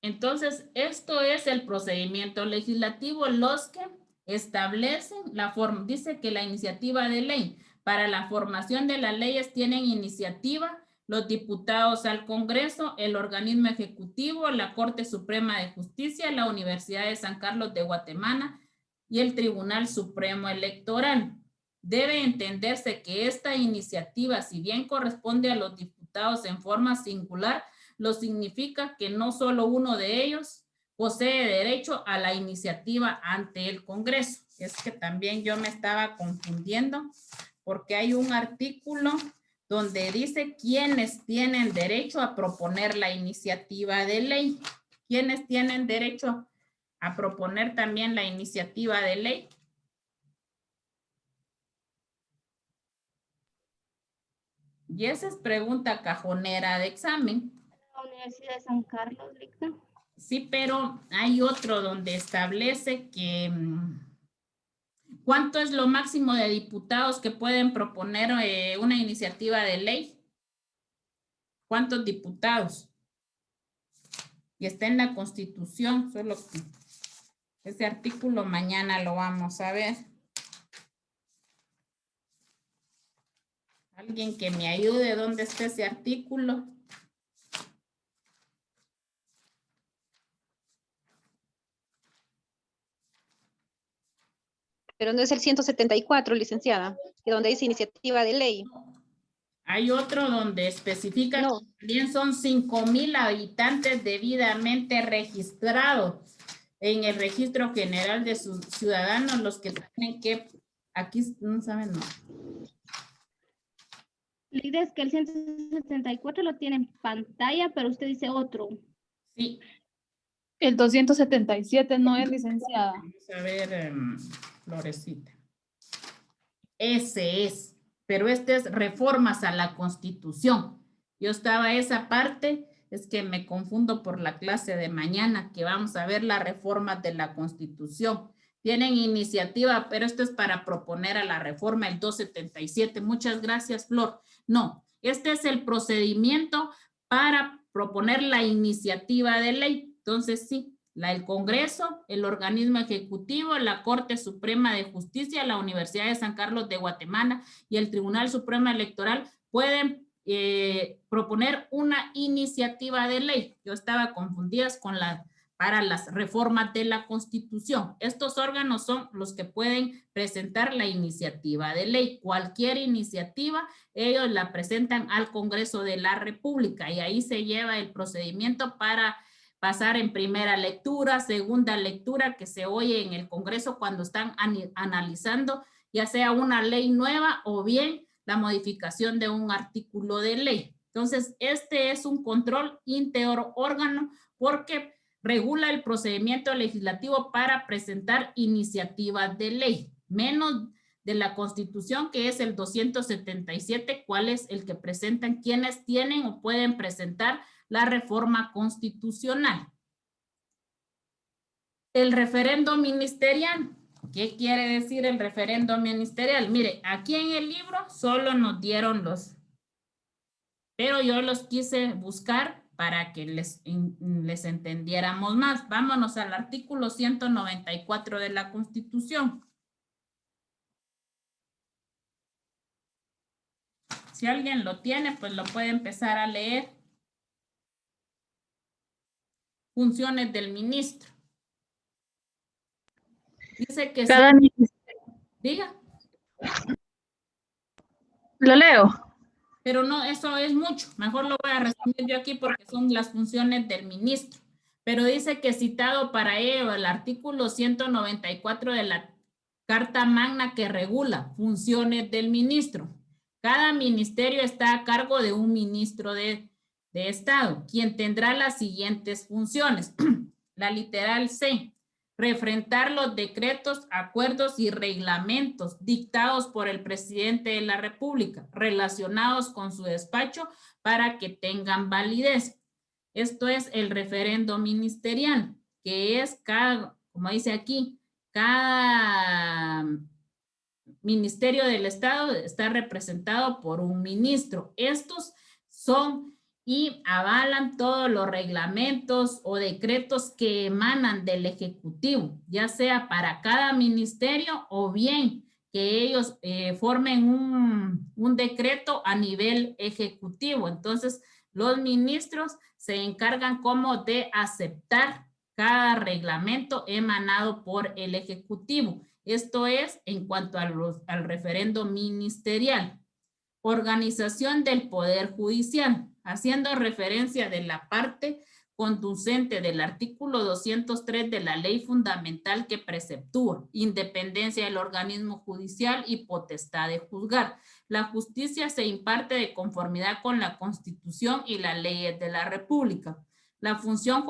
Entonces, esto es el procedimiento legislativo, los que establecen la forma. Dice que la iniciativa de ley, para la formación de las leyes tienen iniciativa los diputados al Congreso, el organismo ejecutivo, la Corte Suprema de Justicia, la Universidad de San Carlos de Guatemala y el Tribunal Supremo Electoral. Debe entenderse que esta iniciativa, si bien corresponde a los diputados en forma singular, lo significa que no solo uno de ellos posee derecho a la iniciativa ante el Congreso. Es que también yo me estaba confundiendo porque hay un artículo donde dice quiénes tienen derecho a proponer la iniciativa de ley. ¿Quiénes tienen derecho a proponer también la iniciativa de ley? Y esa es pregunta cajonera de examen. La Universidad de San Carlos, Licta. Sí, pero hay otro donde establece que ¿cuánto es lo máximo de diputados que pueden proponer una iniciativa de ley? ¿Cuántos diputados? Y está en la Constitución, solo que ese artículo mañana lo vamos a ver. Alguien que me ayude, ¿dónde está ese artículo? Pero no es el 174, licenciada, que donde dice iniciativa de ley. Hay otro donde especifica No. que también son 5,000 habitantes debidamente registrados en el registro general de sus ciudadanos, los que tienen que, aquí no saben, no. Líder, es que el 174 lo tiene en pantalla, pero usted dice otro. Sí. El 277 no es, licenciada. Vamos a ver, Florecita. Ese es, pero este es reformas a la Constitución. Yo estaba esa parte, es que me confundo por la clase de mañana, que vamos a ver las reformas de la Constitución. Tienen iniciativa, pero esto es para proponer a la reforma el 277. Muchas gracias, Flor. No, este es el procedimiento para proponer la iniciativa de ley. Entonces, sí, el Congreso, el organismo ejecutivo, la Corte Suprema de Justicia, la Universidad de San Carlos de Guatemala y el Tribunal Supremo Electoral pueden proponer una iniciativa de ley. Yo estaba confundida con para las reformas de la Constitución. Estos órganos son los que pueden presentar la iniciativa de ley. Cualquier iniciativa, ellos la presentan al Congreso de la República y ahí se lleva el procedimiento para pasar en primera lectura, segunda lectura, que se oye en el Congreso cuando están analizando ya sea una ley nueva o bien la modificación de un artículo de ley. Entonces, este es un control interórgano porque regula el procedimiento legislativo para presentar iniciativas de ley, menos de la Constitución, que es el 277, cuál es el que presentan, quienes tienen o pueden presentar la reforma constitucional. El referendo ministerial. ¿Qué quiere decir el referendo ministerial? Mire, aquí en el libro solo nos dieron pero yo los quise buscar para que les entendiéramos más. Vámonos al artículo 194 de la Constitución. Si alguien lo tiene, pues lo puede empezar a leer. Funciones del ministro. Dice que Cada diga. Lo leo. Pero no, eso es mucho. Mejor lo voy a resumir yo aquí porque son las funciones del ministro. Pero dice que citado para ello el artículo 194 de la Carta Magna que regula funciones del ministro. Cada ministerio está a cargo de un ministro de Estado, quien tendrá las siguientes funciones. La literal C. Refrentar los decretos, acuerdos y reglamentos dictados por el presidente de la República relacionados con su despacho para que tengan validez. Esto es el referendo ministerial, que es cada, como dice aquí, cada ministerio del Estado está representado por un ministro. Estos son y avalan todos los reglamentos o decretos que emanan del Ejecutivo, ya sea para cada ministerio o bien que ellos formen un decreto a nivel ejecutivo. Entonces, los ministros se encargan como de aceptar cada reglamento emanado por el Ejecutivo. Esto es en cuanto al referendo ministerial. Organización del Poder Judicial, haciendo referencia de la parte conducente del artículo 203 de la Ley Fundamental que preceptúa independencia del organismo judicial y potestad de juzgar. La justicia se imparte de conformidad con la Constitución y las leyes de la República. La función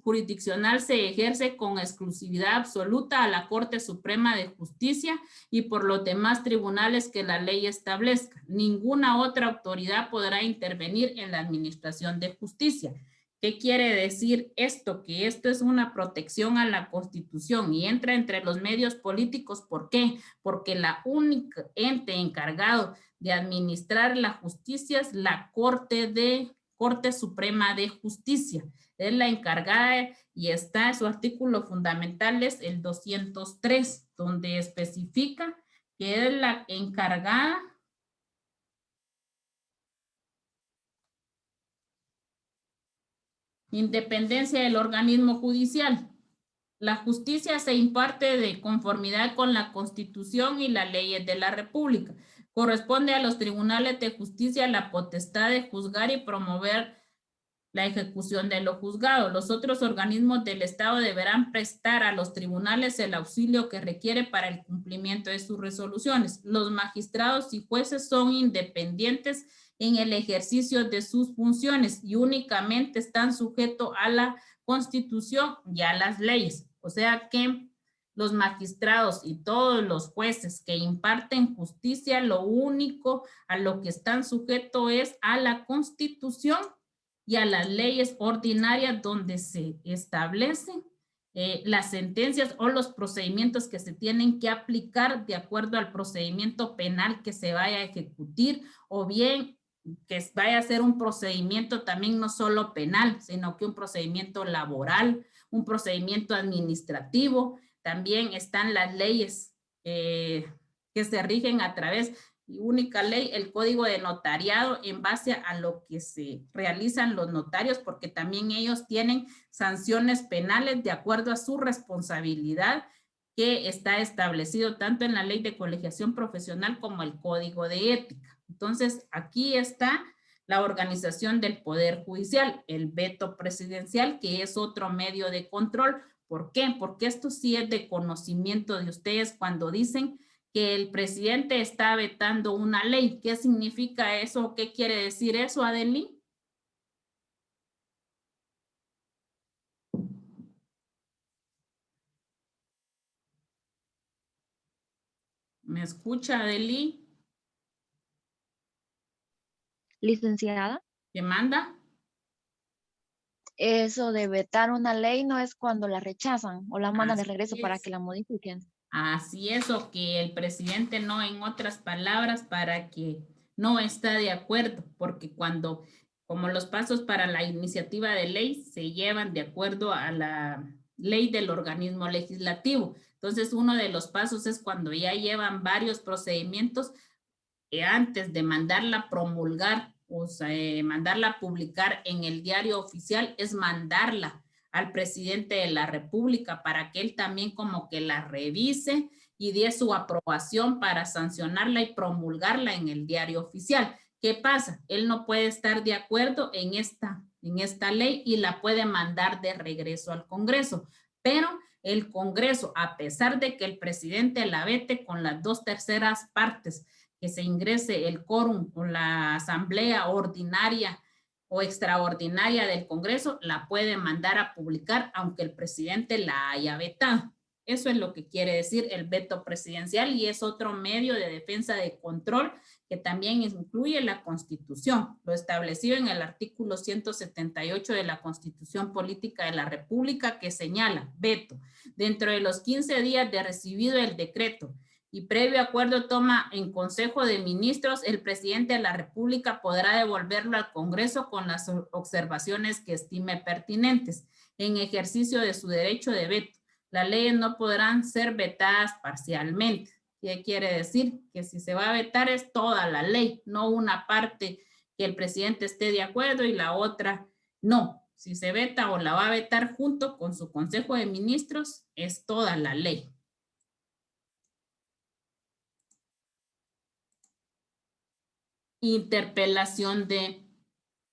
jurisdiccional se ejerce con exclusividad absoluta a la Corte Suprema de Justicia y por los demás tribunales que la ley establezca. Ninguna otra autoridad podrá intervenir en la administración de justicia. ¿Qué quiere decir esto? Que esto es una protección a la Constitución y entra entre los medios políticos. ¿Por qué? Porque la única ente encargado de administrar la justicia es la Corte Suprema de Justicia. Es la encargada y está en su artículo fundamental, es el 203, donde especifica que es la encargada independencia del organismo judicial. La justicia se imparte de conformidad con la Constitución y las leyes de la República. Corresponde a los tribunales de justicia la potestad de juzgar y promover la ejecución de lo juzgado. Los otros organismos del Estado deberán prestar a los tribunales el auxilio que requiere para el cumplimiento de sus resoluciones. Los magistrados y jueces son independientes en el ejercicio de sus funciones y únicamente están sujetos a la Constitución y a las leyes. O sea que los magistrados y todos los jueces que imparten justicia, lo único a lo que están sujetos es a la Constitución y a las leyes ordinarias donde se establecen las sentencias o los procedimientos que se tienen que aplicar de acuerdo al procedimiento penal que se vaya a ejecutar o bien que vaya a ser un procedimiento también no solo penal, sino que un procedimiento laboral, un procedimiento administrativo. También están las leyes que se rigen a través y única ley, el Código de Notariado, en base a lo que se realizan los notarios, porque también ellos tienen sanciones penales de acuerdo a su responsabilidad que está establecido tanto en la Ley de Colegiación Profesional como el Código de Ética. Entonces, aquí está la organización del Poder Judicial, el veto presidencial, que es otro medio de control. ¿Por qué? Porque esto sí es de conocimiento de ustedes cuando dicen que el presidente está vetando una ley. ¿Qué significa eso? ¿Qué quiere decir eso, Adeli? ¿Me escucha, Adeli? Licenciada. ¿Qué manda? Eso de vetar una ley no es cuando la rechazan o la mandan de regreso para que la modifiquen. Así es, o que el presidente no, en otras palabras, para que no está de acuerdo, porque como los pasos para la iniciativa de ley se llevan de acuerdo a la ley del organismo legislativo. Entonces, uno de los pasos es cuando ya llevan varios procedimientos, antes de mandarla a promulgar, o sea, mandarla a publicar en el diario oficial, es mandarla al presidente de la República para que él también como que la revise y dé su aprobación para sancionarla y promulgarla en el diario oficial. ¿Qué pasa? Él no puede estar de acuerdo en esta ley y la puede mandar de regreso al Congreso, pero el Congreso, a pesar de que el presidente la vete con las 2/3 partes, que se ingrese el quórum o la asamblea ordinaria o extraordinaria del Congreso, la puede mandar a publicar aunque el presidente la haya vetado. Eso es lo que quiere decir el veto presidencial y es otro medio de defensa de control que también incluye la Constitución, lo establecido en el artículo 178 de la Constitución Política de la República, que señala, veto, dentro de los 15 días de recibido el decreto y previo acuerdo toma en Consejo de Ministros, el presidente de la República podrá devolverlo al Congreso con las observaciones que estime pertinentes en ejercicio de su derecho de veto. Las leyes no podrán ser vetadas parcialmente. ¿Qué quiere decir? Que si se va a vetar es toda la ley, no una parte que el presidente esté de acuerdo y la otra no. Si se veta o la va a vetar junto con su Consejo de Ministros, es toda la ley. Interpelación de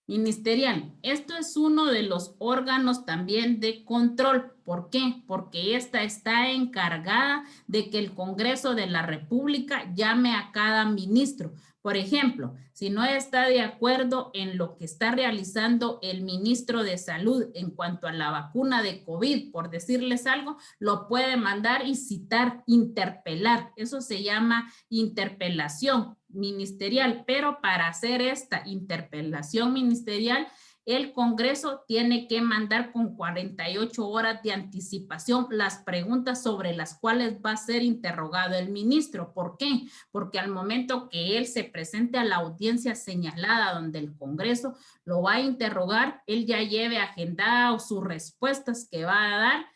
ministerial. Esto es uno de los órganos también de control. ¿Por qué? Porque esta está encargada de que el Congreso de la República llame a cada ministro. Por ejemplo, si no está de acuerdo en lo que está realizando el ministro de Salud en cuanto a la vacuna de COVID, por decirles algo, lo puede mandar y citar, interpelar. Eso se llama interpelación ministerial, pero para hacer esta interpelación ministerial, el Congreso tiene que mandar con 48 horas de anticipación las preguntas sobre las cuales va a ser interrogado el ministro. ¿Por qué? Porque al momento que él se presente a la audiencia señalada donde el Congreso lo va a interrogar, él ya lleve agendada sus respuestas que va a dar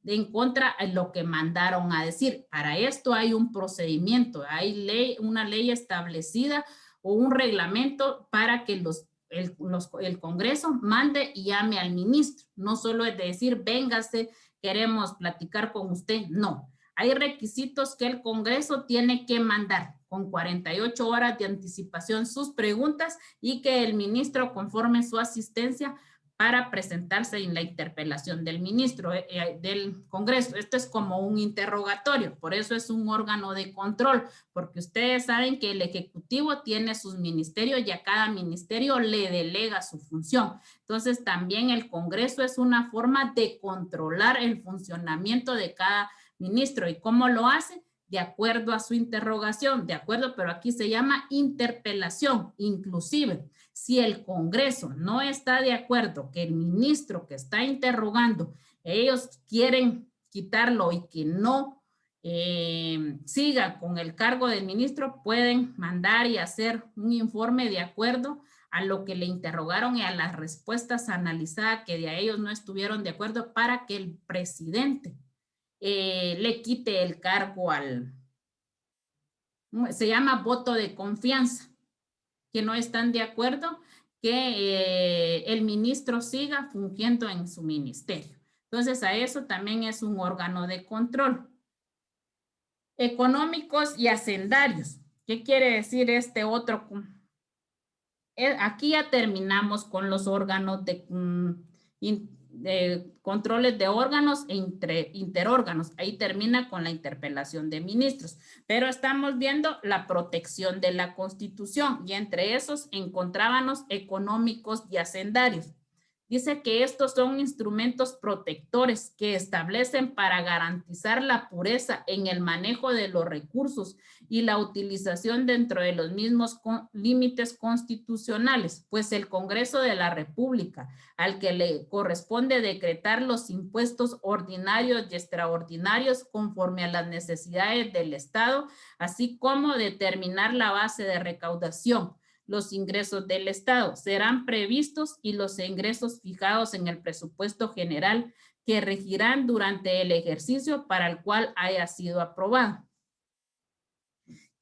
en contra de lo que mandaron a decir. Para esto hay un procedimiento, hay una ley establecida o un reglamento para que el Congreso mande y llame al ministro. No solo es decir, véngase, queremos platicar con usted. No, hay requisitos que el Congreso tiene que mandar con 48 horas de anticipación sus preguntas y que el ministro conforme su asistencia para presentarse en la interpelación del ministro del Congreso. Esto es como un interrogatorio, por eso es un órgano de control, porque ustedes saben que el Ejecutivo tiene sus ministerios y a cada ministerio le delega su función. Entonces también el Congreso es una forma de controlar el funcionamiento de cada ministro. ¿Y cómo lo hace? De acuerdo a su interrogación, de acuerdo, pero aquí se llama interpelación. Inclusive, si el Congreso no está de acuerdo que el ministro que está interrogando, ellos quieren quitarlo y que no siga con el cargo del ministro, pueden mandar y hacer un informe de acuerdo a lo que le interrogaron y a las respuestas analizadas que de a ellos no estuvieron de acuerdo para que el presidente le quite el cargo se llama voto de confianza, que no están de acuerdo que el ministro siga fungiendo en su ministerio. Entonces, a eso también es un órgano de control. Económicos y hacendarios. ¿Qué quiere decir este otro? Aquí ya terminamos con los órganos de controles de órganos e interórganos. Ahí termina con la interpelación de ministros. Pero estamos viendo la protección de la Constitución y entre esos encontrábamos económicos y hacendarios. Dice que estos son instrumentos protectores que establecen para garantizar la pureza en el manejo de los recursos y la utilización dentro de los mismos límites constitucionales, pues el Congreso de la República, al que le corresponde decretar los impuestos ordinarios y extraordinarios conforme a las necesidades del Estado, así como determinar la base de recaudación. Los ingresos del Estado serán previstos y los ingresos fijados en el presupuesto general que regirán durante el ejercicio para el cual haya sido aprobado.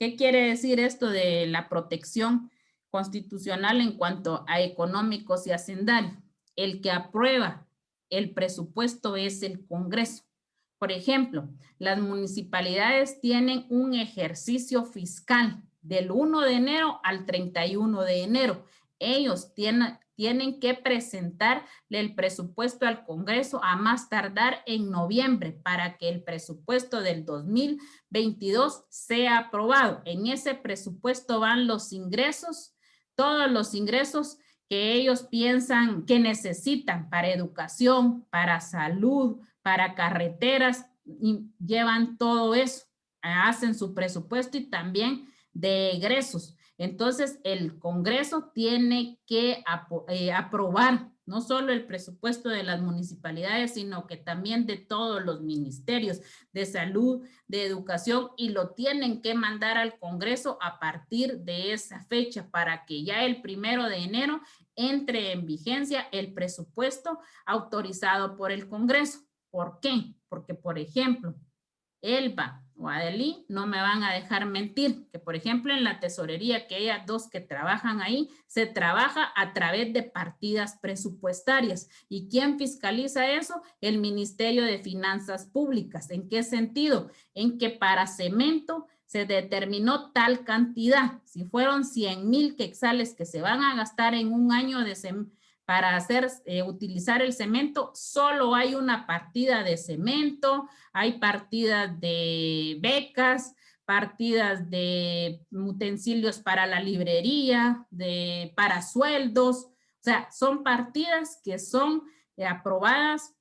¿Qué quiere decir esto de la protección constitucional en cuanto a económicos y hacendarios? El que aprueba el presupuesto es el Congreso. Por ejemplo, las municipalidades tienen un ejercicio fiscal del 1 de enero al 31 de enero. Ellos tienen que presentarle el presupuesto al Congreso a más tardar en noviembre para que el presupuesto del 2022 sea aprobado. En ese presupuesto van los ingresos, todos los ingresos que ellos piensan que necesitan para educación, para salud, para carreteras, y llevan todo eso, hacen su presupuesto y también de egresos. Entonces, el Congreso tiene que aprobar no solo el presupuesto de las municipalidades, sino que también de todos los ministerios de salud, de educación, y lo tienen que mandar al Congreso a partir de esa fecha para que ya el 1 de enero entre en vigencia el presupuesto autorizado por el Congreso. ¿Por qué? Porque, por ejemplo, Elba o Adelí no me van a dejar mentir, que por ejemplo en la tesorería, que ellas dos que trabajan ahí, se trabaja a través de partidas presupuestarias. ¿Y quién fiscaliza eso? El Ministerio de Finanzas Públicas. ¿En qué sentido? En que para cemento se determinó tal cantidad. Si fueron 100,000 quetzales que se van a gastar en un año de para utilizar el cemento, solo hay una partida de cemento, hay partidas de becas, partidas de utensilios para la librería, para sueldos. O sea, son partidas que son aprobadas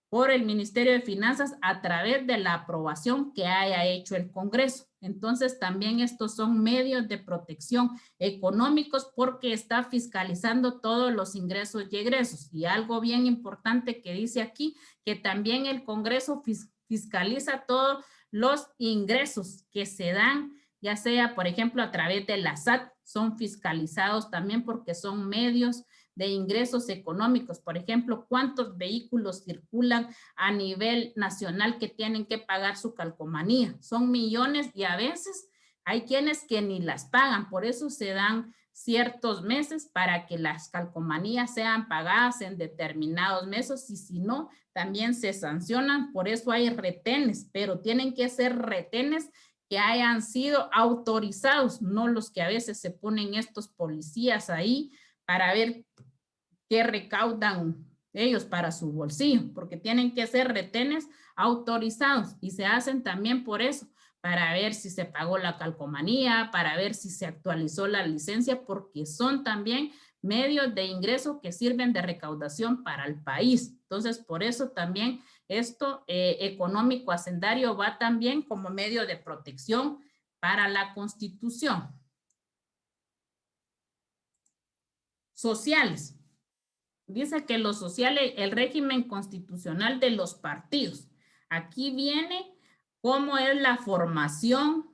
por el Ministerio de Finanzas a través de la aprobación que haya hecho el Congreso. Entonces, también estos son medios de protección económicos porque está fiscalizando todos los ingresos y egresos. Y algo bien importante que dice aquí, que también el Congreso fiscaliza todos los ingresos que se dan, ya sea, por ejemplo, a través de la SAT, son fiscalizados también porque son medios de ingresos económicos. Por ejemplo, cuántos vehículos circulan a nivel nacional que tienen que pagar su calcomanía. Son millones y a veces hay quienes que ni las pagan. Por eso se dan ciertos meses para que las calcomanías sean pagadas en determinados meses y si no, también se sancionan. Por eso hay retenes, pero tienen que ser retenes que hayan sido autorizados, no los que a veces se ponen estos policías ahí para ver qué recaudan ellos para su bolsillo, porque tienen que ser retenes autorizados y se hacen también por eso, para ver si se pagó la calcomanía, para ver si se actualizó la licencia, porque son también medios de ingreso que sirven de recaudación para el país. Entonces, por eso también esto económico hacendario va también como medio de protección para la Constitución. Sociales. Dice que los sociales, el régimen constitucional de los partidos. Aquí viene cómo es la formación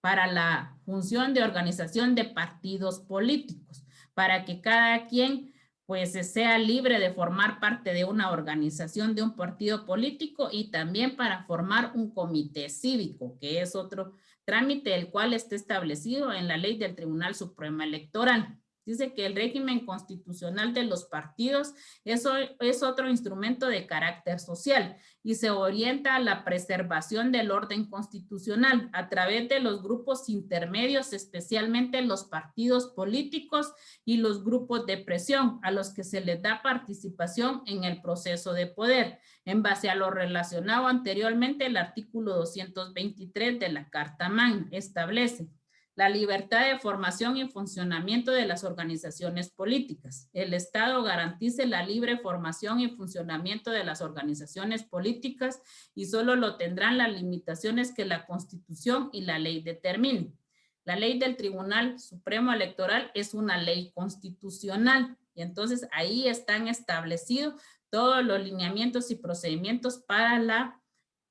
para la función de organización de partidos políticos, para que cada quien pues sea libre de formar parte de una organización de un partido político y también para formar un comité cívico, que es otro trámite el cual está establecido en la ley del Tribunal Supremo Electoral. Dice que el régimen constitucional de los partidos es otro instrumento de carácter social y se orienta a la preservación del orden constitucional a través de los grupos intermedios, especialmente los partidos políticos y los grupos de presión a los que se les da participación en el proceso de poder. En base a lo relacionado anteriormente, el artículo 223 de la Carta Magna establece la libertad de formación y funcionamiento de las organizaciones políticas. El Estado garantice la libre formación y funcionamiento de las organizaciones políticas y solo lo tendrán las limitaciones que la Constitución y la ley determinen. La ley del Tribunal Supremo Electoral es una ley constitucional y entonces ahí están establecidos todos los lineamientos y procedimientos para la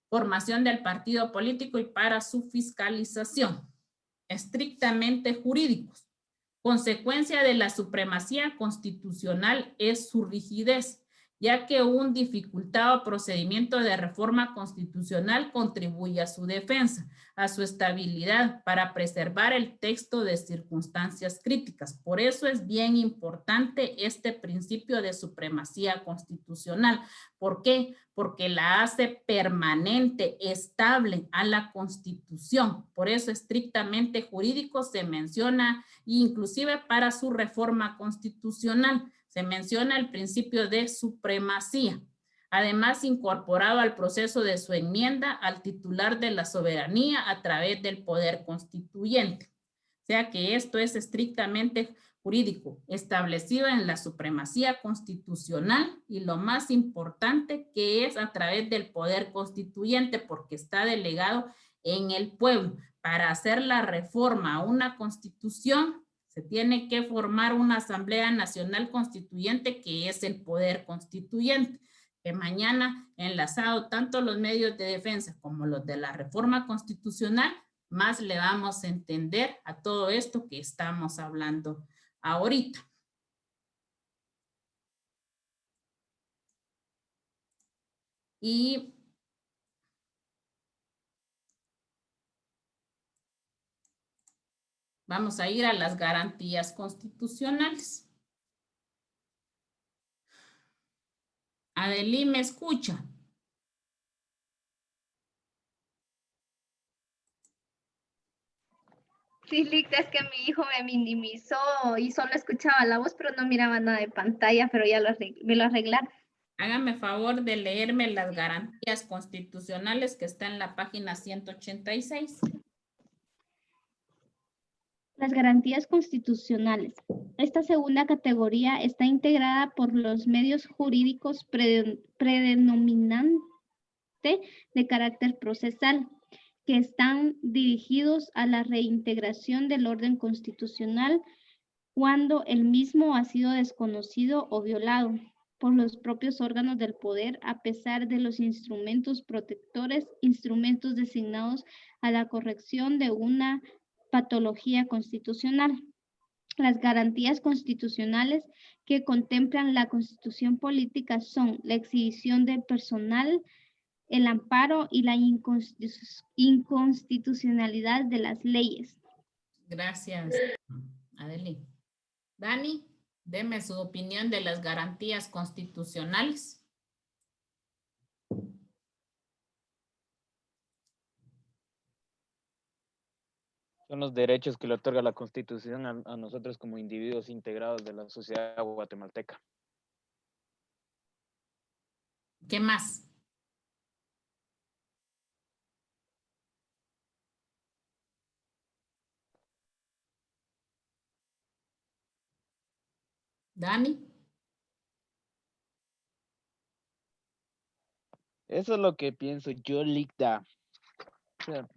formación del partido político y para su fiscalización. Estrictamente jurídicos. Consecuencia de la supremacía constitucional es su rigidez ya que un dificultado procedimiento de reforma constitucional contribuye a su defensa, a su estabilidad, para preservar el texto de circunstancias críticas. Por eso es bien importante este principio de supremacía constitucional. ¿Por qué? Porque la hace permanente, estable a la Constitución. Por eso estrictamente jurídico se menciona, inclusive para su reforma constitucional, se menciona el principio de supremacía. Además, incorporado al proceso de su enmienda al titular de la soberanía a través del poder constituyente. O sea que esto es estrictamente jurídico, establecido en la supremacía constitucional y lo más importante que es a través del poder constituyente porque está delegado en el pueblo. Para hacer la reforma a una constitución se tiene que formar una Asamblea Nacional Constituyente que es el poder constituyente, que mañana enlazado tanto los medios de defensa como los de la reforma constitucional, más le vamos a entender a todo esto que estamos hablando ahorita. Y vamos a ir a las garantías constitucionales. Adelí, ¿me escucha? Sí, Licta, es que mi hijo me minimizó y solo escuchaba la voz, pero no miraba nada de pantalla, pero ya me lo arreglaron. Hágame favor de leerme las garantías constitucionales que está en la página 186. Las garantías constitucionales. Esta segunda categoría está integrada por los medios jurídicos predominantes de carácter procesal, que están dirigidos a la reintegración del orden constitucional cuando el mismo ha sido desconocido o violado por los propios órganos del poder, a pesar de los instrumentos protectores, instrumentos designados a la corrección de una patología constitucional. Las garantías constitucionales que contemplan la Constitución política son la exhibición del personal, el amparo y la inconstitucionalidad de las leyes. Gracias, Adeli. Dani, deme su opinión de las garantías constitucionales. Son los derechos que le otorga la Constitución a nosotros como individuos integrados de la sociedad guatemalteca. ¿Qué más? Dani. Eso es lo que pienso yo, Licta. O sea,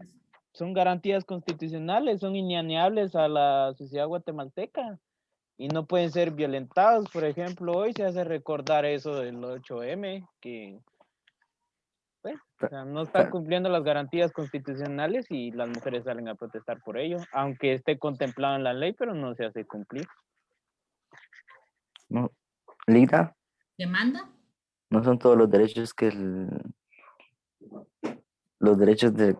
son garantías constitucionales, son inalienables a la sociedad guatemalteca y no pueden ser violentados. Por ejemplo, hoy se hace recordar eso del 8M, que pues, o sea, no están cumpliendo las garantías constitucionales y las mujeres salen a protestar por ello, aunque esté contemplado en la ley, pero no se hace cumplir. No, Lida, ¿Demanda? no son todos los derechos que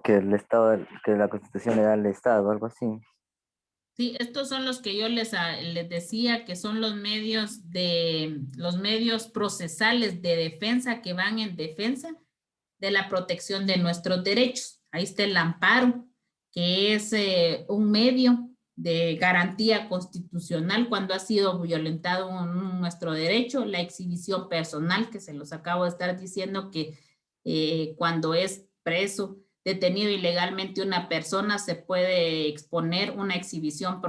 que el Estado, que la Constitución le da al Estado, algo así. Sí, estos son los que yo les decía que son los medios procesales de defensa que van en defensa de la protección de nuestros derechos. Ahí está el amparo, que es un medio de garantía constitucional cuando ha sido violentado nuestro derecho, la exhibición personal, que se los acabo de estar diciendo que cuando es preso, detenido ilegalmente una persona, se puede exponer una exhibición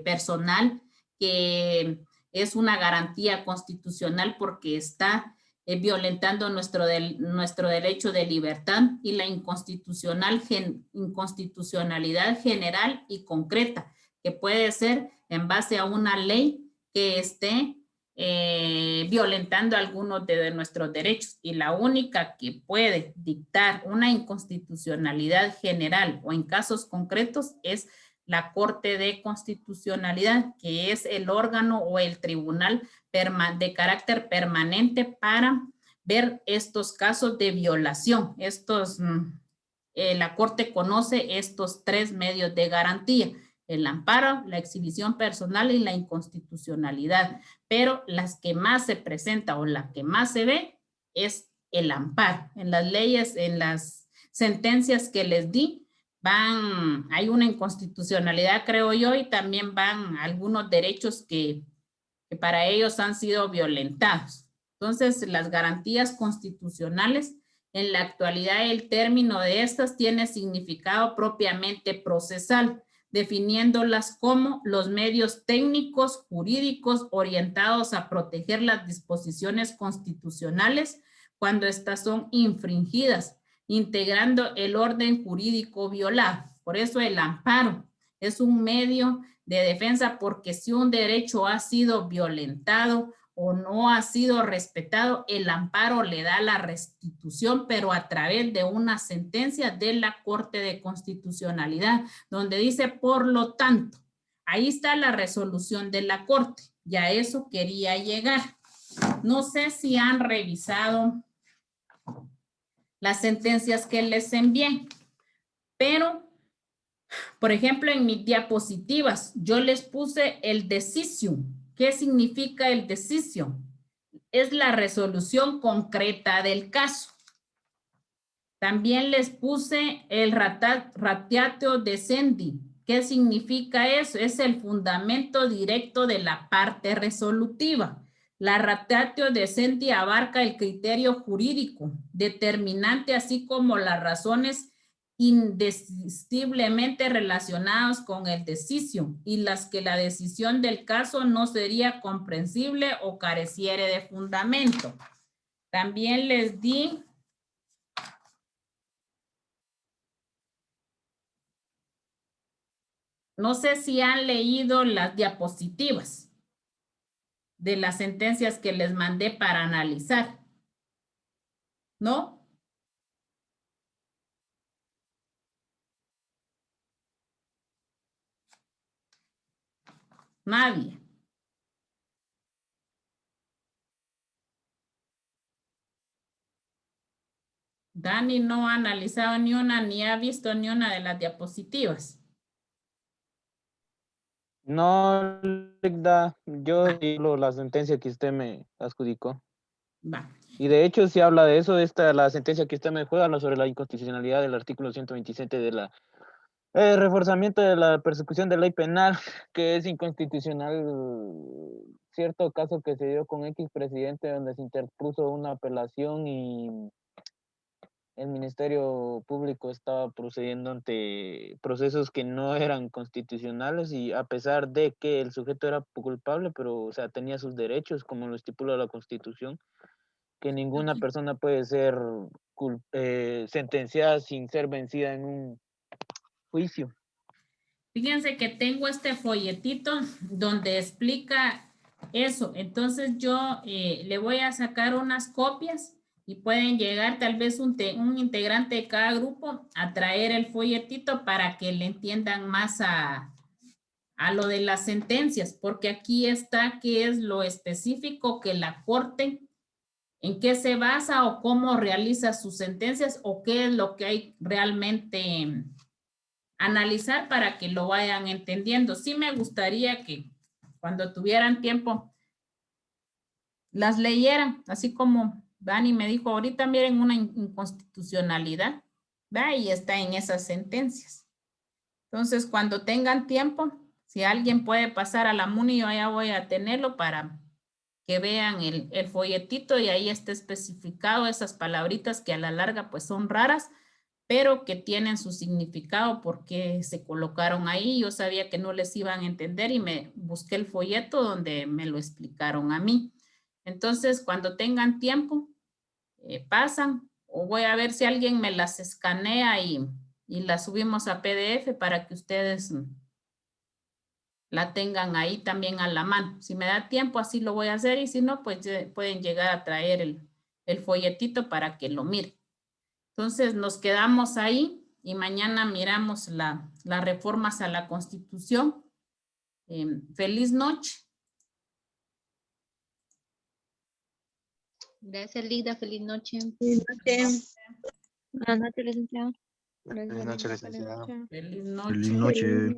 personal, que es una garantía constitucional porque está violentando nuestro derecho de libertad y la inconstitucionalidad general y concreta, que puede ser en base a una ley que esté violentando algunos de nuestros derechos, y la única que puede dictar una inconstitucionalidad general o en casos concretos es la Corte de Constitucionalidad, que es el órgano o el tribunal de carácter permanente para ver estos casos de violación. La Corte conoce estos 3 medios de garantía: el amparo, la exhibición personal y la inconstitucionalidad. Pero las que más se presenta o la que más se ve es el amparo. En las leyes, en las sentencias que les di, hay una inconstitucionalidad, creo yo, y también van algunos derechos que para ellos han sido violentados. Entonces, las garantías constitucionales, en la actualidad el término de estas tiene significado propiamente procesal, definiéndolas como los medios técnicos jurídicos orientados a proteger las disposiciones constitucionales cuando éstas son infringidas, integrando el orden jurídico violado. Por eso el amparo es un medio de defensa, porque si un derecho ha sido violentado o no ha sido respetado, el amparo le da la restitución, pero a través de una sentencia de la Corte de Constitucionalidad, donde dice, por lo tanto, ahí está la resolución de la Corte. Y a eso quería llegar. No sé si han revisado las sentencias que les envié, pero, por ejemplo, en mis diapositivas, yo les puse el decision. ¿Qué significa el decision? Es la resolución concreta del caso. También les puse el ratiatio decidendi. ¿Qué significa eso? Es el fundamento directo de la parte resolutiva. La ratiatio decidendi abarca el criterio jurídico determinante, así como las razones indesistiblemente relacionados con el decision y las que la decisión del caso no sería comprensible o careciere de fundamento. También les di no sé si han leído las diapositivas de las sentencias que les mandé para analizar. ¿No? Nadie. Dani no ha analizado ni una, ni ha visto ni una de las diapositivas. No, Ligda, yo digo la sentencia que usted me adjudicó. Va. Y de hecho, si habla de eso, la sentencia que usted me juega habla sobre la inconstitucionalidad del artículo 127 de la reforzamiento de la persecución de ley penal, que es inconstitucional cierto caso que se dio con X presidente, donde se interpuso una apelación y el Ministerio Público estaba procediendo ante procesos que no eran constitucionales, y a pesar de que el sujeto era culpable, pero o sea, tenía sus derechos, como lo estipula la Constitución, que ninguna persona puede ser sentenciada sin ser vencida en un juicio. Fíjense que tengo este folletito donde explica eso. Entonces yo le voy a sacar unas copias y pueden llegar tal vez un integrante de cada grupo a traer el folletito para que le entiendan más a lo de las sentencias, porque aquí está qué es lo específico que la Corte, en qué se basa o cómo realiza sus sentencias o qué es lo que hay realmente analizar para que lo vayan entendiendo. Sí me gustaría que cuando tuvieran tiempo las leyeran, así como Dani me dijo, ahorita miren una inconstitucionalidad, ¿verdad? Y está en esas sentencias. Entonces, cuando tengan tiempo, si alguien puede pasar a la MUNI, yo ya voy a tenerlo para que vean el folletito, y ahí está especificado esas palabritas que a la larga pues son raras, pero que tienen su significado porque se colocaron ahí. Yo sabía que no les iban a entender y me busqué el folleto donde me lo explicaron a mí. Entonces, cuando tengan tiempo, pasan, o voy a ver si alguien me las escanea y las subimos a PDF para que ustedes la tengan ahí también a la mano. Si me da tiempo, así lo voy a hacer, y si no, pues pueden llegar a traer el folletito para que lo miren. Entonces, nos quedamos ahí y mañana miramos las reformas a la Constitución. Feliz noche. Gracias, Lida. Feliz noche. Buenas noches, licenciado. Buenas noches, licenciado. Feliz noche. Feliz noche.